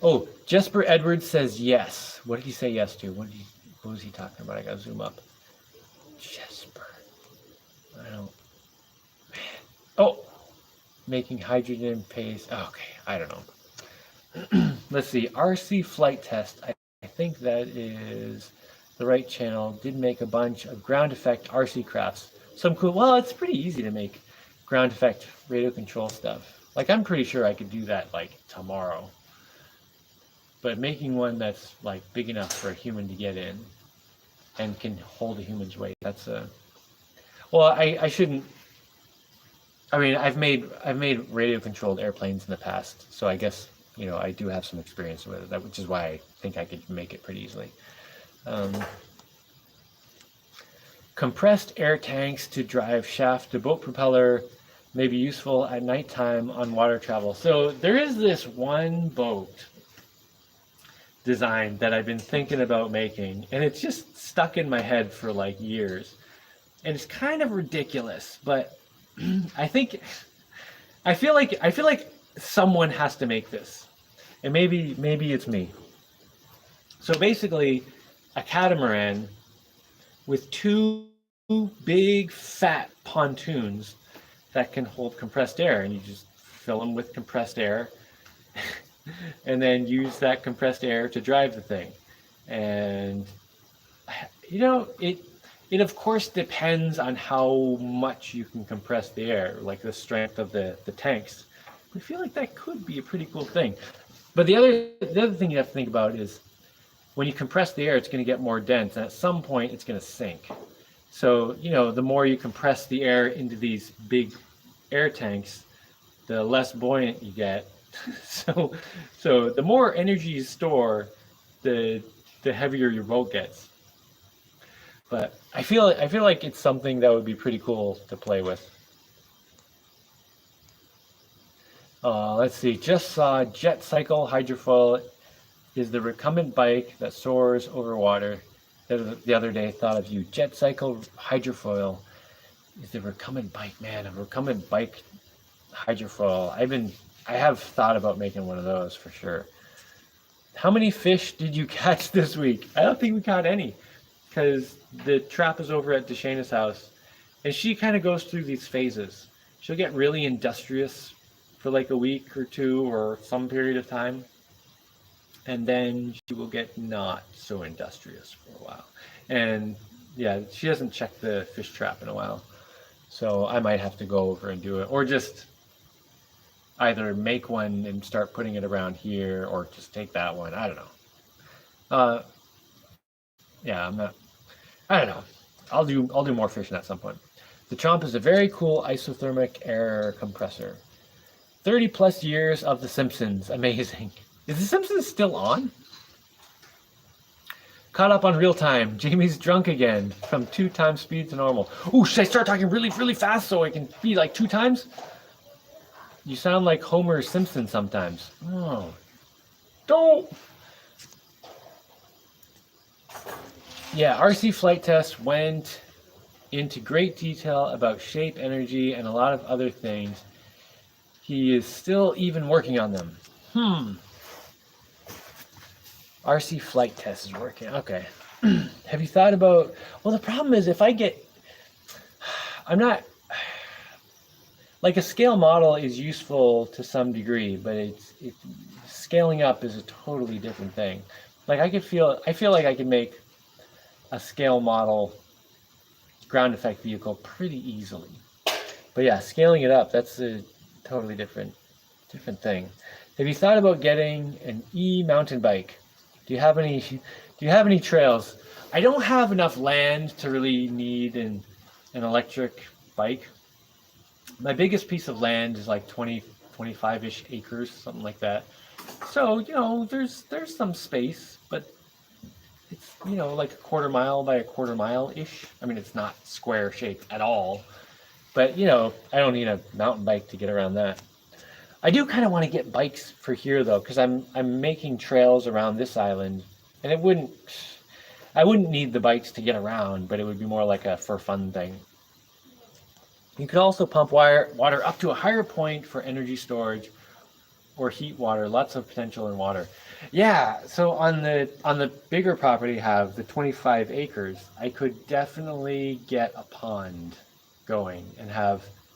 Oh, Jesper Edwards says yes. What did he say yes to? What was he talking about? I gotta zoom up. Jesper. I don't. Man. Oh, making hydrogen paste. Okay, I don't know. Let's see. RC flight test. I think that is the right channel. Did make a bunch of ground effect RC crafts. Some cool. Well, it's pretty easy to make ground effect radio control stuff. Like I'm pretty sure I could do that like tomorrow. But making one that's like big enough for a human to get in and can hold a human's weight, that's a. Well, I shouldn't. I mean, I've made radio controlled airplanes in the past, so I guess I do have some experience with it, which is why I think I could make it pretty easily. Compressed air tanks to drive shaft to boat propeller may be useful at nighttime on water travel. So there is this one boat design that I've been thinking about making, and it's just stuck in my head for like years. And it's kind of ridiculous, but I feel like someone has to make this. And maybe it's me. So basically, a catamaran with two big fat pontoons that can hold compressed air, and you just fill them with compressed air and then use that compressed air to drive the thing. And it of course depends on how much you can compress the air, like the strength of the tanks. I feel like that could be a pretty cool thing. But the other thing you have to think about is when you compress the air, it's going to get more dense, and at some point it's going to sink. So, the more you compress the air into these big air tanks, the less buoyant you get. So the more energy you store, the heavier your boat gets. But I feel like it's something that would be pretty cool to play with. Let's see. Just saw Jet Cycle Hydrofoil is the recumbent bike that soars over water. The other day, thought of you. Jet Cycle Hydrofoil is the recumbent bike. Man, a recumbent bike hydrofoil. I have thought about making one of those for sure. How many fish did you catch this week? I don't think we caught any, because the trap is over at Deshana's house, and she kind of goes through these phases. She'll get really industrious for like a week or two or some period of time, and then she will get not so industrious for a while. And yeah, she hasn't checked the fish trap in a while, so I might have to go over and do it, or just either make one and start putting it around here, or just take that one. I don't know. Yeah, I don't know. I'll do more fishing at some point. The Chomp is a very cool isothermic air compressor. 30 plus years of The Simpsons. Amazing. Is The Simpsons still on? Caught up on real time. Jamie's drunk again from 2 times speed to normal. Ooh, should I start talking really, really fast so I can be like 2 times? You sound like Homer Simpson sometimes. Oh. Don't. Yeah, RC Flight Test went into great detail about shape, energy, and a lot of other things. He is still even working on them. RC Flight Test is working. Okay. Have you thought about... Well, the problem is I'm not... Like a scale model is useful to some degree, but scaling up is a totally different thing. Like I feel like I could make a scale model ground effect vehicle pretty easily. But yeah, scaling it up, that's a totally different thing. Have you thought about getting an e-mountain bike? Do you have any trails? I don't have enough land to really need an electric bike. My biggest piece of land is like 25-ish acres, something like that. So, there's some space, but it's, like a quarter mile by a quarter mile-ish. I mean, it's not square shaped at all, but, I don't need a mountain bike to get around that. I do kind of want to get bikes for here, though, because I'm making trails around this island, and I wouldn't need the bikes to get around, but it would be more like a for fun thing. You could also pump water up to a higher point for energy storage or heat water. Lots of potential in water. Yeah, so on the bigger property I have, the 25 acres, I could definitely get a pond going and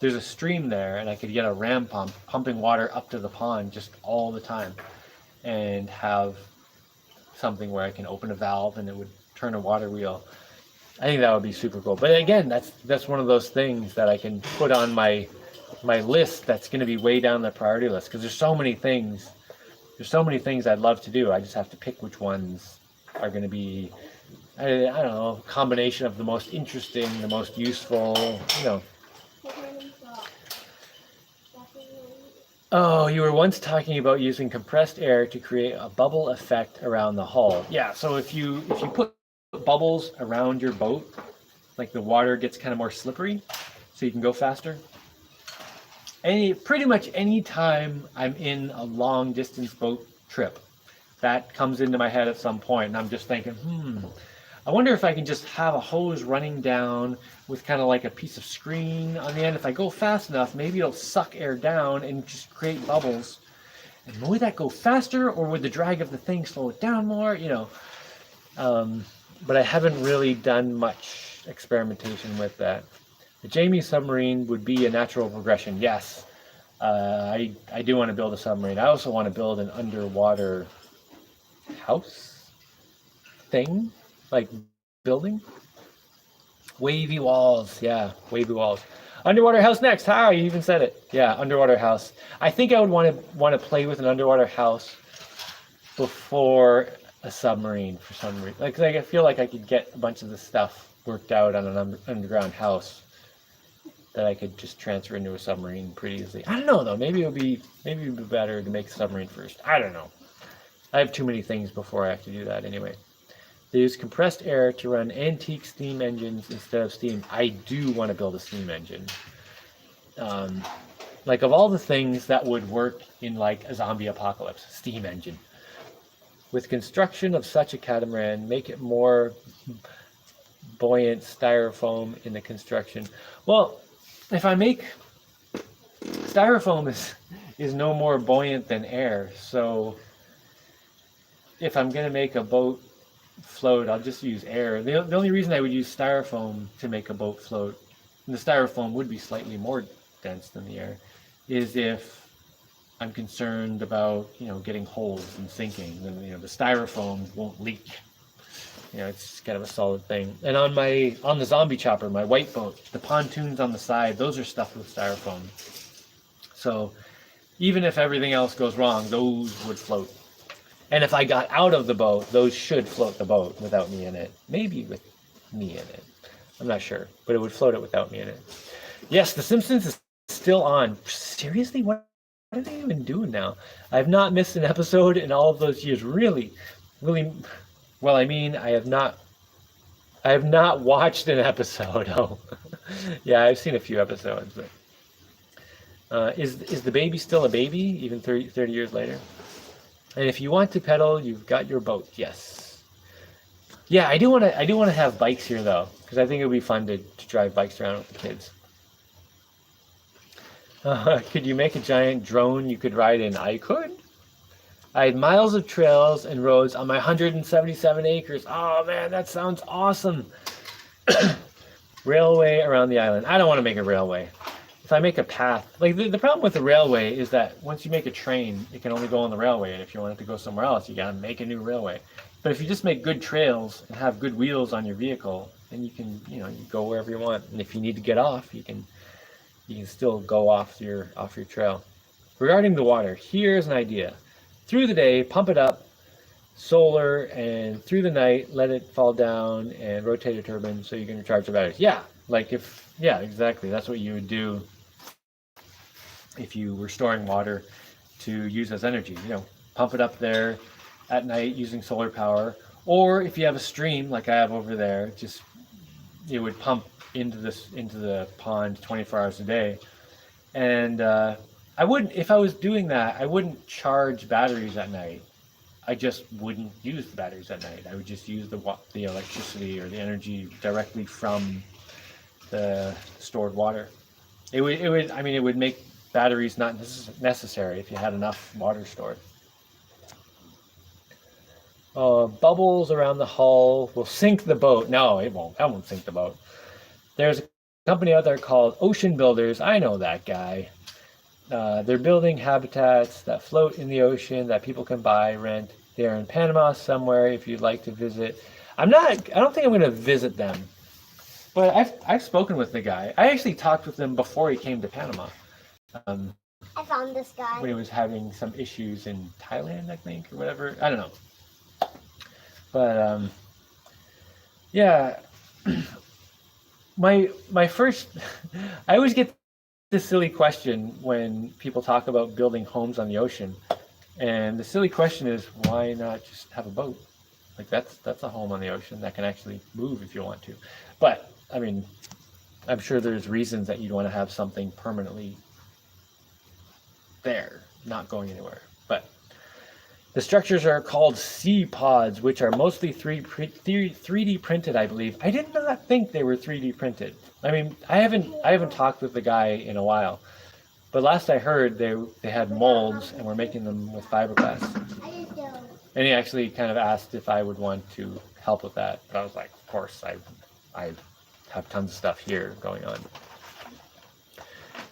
there's a stream there, and I could get a ram pump pumping water up to the pond just all the time, and have something where I can open a valve and it would turn a water wheel. I think that would be super cool. But again, that's one of those things that I can put on my list that's going to be way down the priority list, because there's so many things. There's so many things I'd love to do. I just have to pick which ones are going to be, I don't know, a combination of the most interesting, the most useful, you know. Oh, you were once talking about using compressed air to create a bubble effect around the hull. Yeah, so if you put bubbles around your boat, like the water gets kind of more slippery, so you can go faster. Pretty much any time I'm in a long distance boat trip, that comes into my head at some point, and I'm just thinking, I wonder if I can just have a hose running down with kind of like a piece of screen on the end. If I go fast enough, maybe it'll suck air down and just create bubbles. And would that go faster, or would the drag of the thing slow it down more? You know, but I haven't really done much experimentation with that. The Jaimie submarine would be a natural progression. Yes, I do want to build a submarine. I also want to build an underwater house thing, like building. Wavy walls, yeah, wavy walls. Underwater house next. Hi, you even said it. Yeah, underwater house. I think I would want to play with an underwater house before a submarine for some reason. Like I feel like I could get a bunch of the stuff worked out on an underground house that I could just transfer into a submarine pretty easily. I don't know though. Maybe it would be better to make a submarine first. I don't know. I have too many things before I have to do that anyway. They use compressed air to run antique steam engines instead of steam. I do want to build a steam engine. Like of all the things that would work in like a zombie apocalypse, steam engine. With construction of such a catamaran, make it more buoyant styrofoam in the construction. Well, if I make styrofoam is no more buoyant than air, so if I'm going to make a boat float, I'll just use air. The only reason I would use styrofoam to make a boat float, and the styrofoam would be slightly more dense than the air, is if I'm concerned about, you know, getting holes and sinking. Then, you know, the styrofoam won't leak. You know, it's kind of a solid thing. And on the zombie chopper, my white boat, the pontoons on the side, those are stuffed with styrofoam. So even if everything else goes wrong, those would float. And if I got out of the boat, those should float the boat without me in it. Maybe with me in it. I'm not sure, but it would float it without me in it. Yes, The Simpsons is still on. Seriously, what are they even doing now? I've not missed an episode in all of those years. Really. Well, I mean, I have not watched an episode. Oh, yeah, I've seen a few episodes, but is the baby still a baby even 30 years later? And if you want to pedal, you've got your boat. Yes. Yeah, I do want to have bikes here though, because I think it would be fun to drive bikes around with the kids. Could you make a giant drone you could ride in? I could. I had miles of trails and roads on my 177 acres. Oh man, that sounds awesome. Railway around the island. I don't want to make a railway. If I make a path, like the problem with the railway is that once you make a train, it can only go on the railway, and if you want it to go somewhere else, you gotta make a new railway. But if you just make good trails and have good wheels on your vehicle, then you can, you know, you go wherever you want. And if you need to get off, you can still go off your trail. Regarding the water, here's an idea. Through the day, pump it up, solar, and through the night, let it fall down and rotate a turbine so you can recharge the batteries. Yeah, yeah, exactly. That's what you would do if you were storing water to use as energy. You know, pump it up there at night using solar power, or if you have a stream like I have over there, just you would pump into the pond 24 hours a day. And I wouldn't, if I was doing that, I wouldn't charge batteries at night. I just wouldn't use the batteries at night. I would just use the electricity or the energy directly from the stored water. It would make batteries not necessary if you had enough water stored. Bubbles around the hull will sink the boat. No, it won't. That won't sink the boat. There's a company out there called Ocean Builders. I know that guy. They're building habitats that float in the ocean that people can buy, rent. They're in Panama somewhere if you'd like to visit. I don't think I'm going to visit them, but I've spoken with the guy. I actually talked with him before he came to Panama. I found this guy. When he was having some issues in Thailand, I think, or whatever. I don't know. But yeah, my first, I always get this silly question when people talk about building homes on the ocean, and the silly question is, why not just have a boat? Like that's a home on the ocean that can actually move if you want to. But I mean, I'm sure there's reasons that you'd want to have something permanently there, not going anywhere. But the structures are called sea pods, which are mostly 3D printed, I believe. I did not think they were 3D printed. I mean, I haven't talked with the guy in a while, but last I heard they had molds and were making them with fiberglass. And he actually kind of asked if I would want to help with that. But I was like, of course, I have tons of stuff here going on.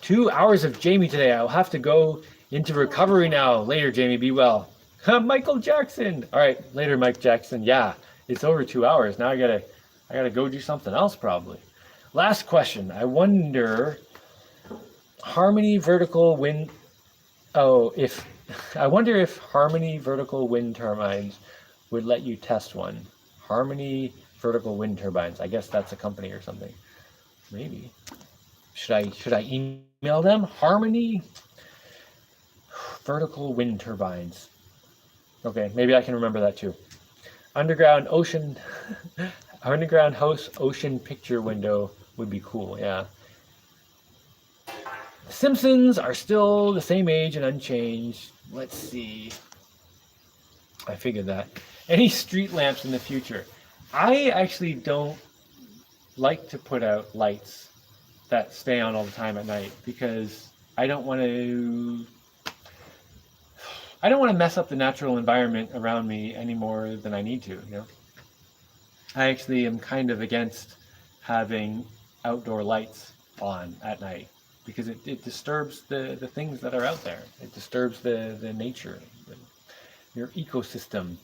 2 hours of Jaimie today. I'll have to go into recovery now. Later, Jaimie. Be well. Michael Jackson. All right, later, Mike Jackson. Yeah, it's over 2 hours. Now I gotta go do something else probably. Last question. I wonder, Harmony vertical wind. I wonder if Harmony vertical wind turbines would let you test one. Harmony vertical wind turbines. I guess that's a company or something. Maybe. Should I email them? Harmony vertical wind turbines. Okay, maybe I can remember that too. Underground house ocean picture window would be cool, yeah. The Simpsons are still the same age and unchanged. Let's see. I figured that. Any street lamps in the future? I actually don't like to put out lights that stay on all the time at night because I don't want to mess up the natural environment around me any more than I need to, you know. I actually am kind of against having outdoor lights on at night because it disturbs the things that are out there. It disturbs the nature, your ecosystem.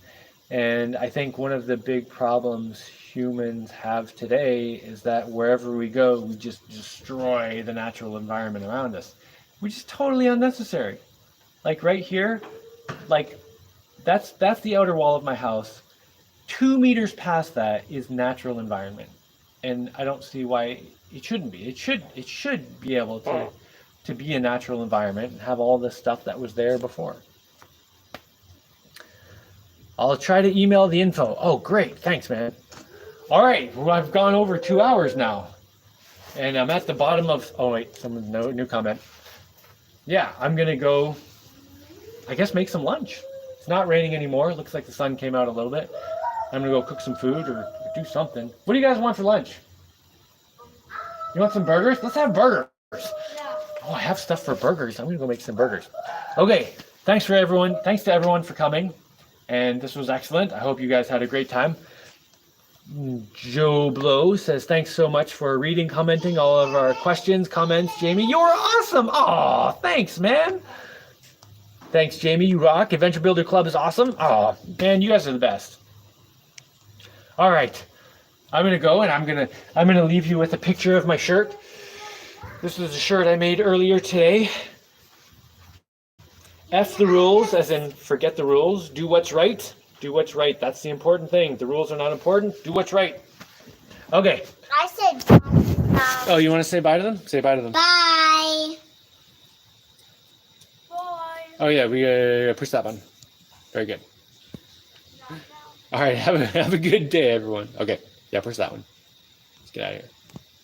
And I think one of the big problems humans have today is that wherever we go, we just destroy the natural environment around us, which is totally unnecessary. Like right here, like that's the outer wall of my house. 2 meters past that is natural environment, and I don't see why it shouldn't be. It should be able to be a natural environment and have all the stuff that was there before. I'll try to email the info. Oh, great. Thanks, man. All right. Well, I've gone over 2 hours now. And I'm at the bottom of... Oh, wait. Someone, no, new comment. Yeah, I'm going to go, I guess, make some lunch. It's not raining anymore. It looks like the sun came out a little bit. I'm going to go cook some food or do something. What do you guys want for lunch? You want some burgers? Let's have burgers. Yeah. Oh, I have stuff for burgers. I'm going to go make some burgers. Okay. Thanks to everyone for coming. And this was excellent. I hope you guys had a great time. Joe Blow says, thanks so much for reading, commenting all of our questions, comments. Jaimie, you're awesome. Oh, thanks, man. Thanks, Jaimie. You rock. Adventure Builder Club is awesome. Oh, man, you guys are the best. All right. I'm going to go and I'm going to leave you with a picture of my shirt. This was a shirt I made earlier today. F the rules, as in forget the rules. Do what's right. Do what's right. That's the important thing. The rules are not important. Do what's right. Okay. I said bye. Oh, you want to say bye to them? Say bye to them. Bye. Bye. Oh, yeah. We push that button. Very good. All right. Have a good day, everyone. Okay. Yeah, push that one. Let's get out of here.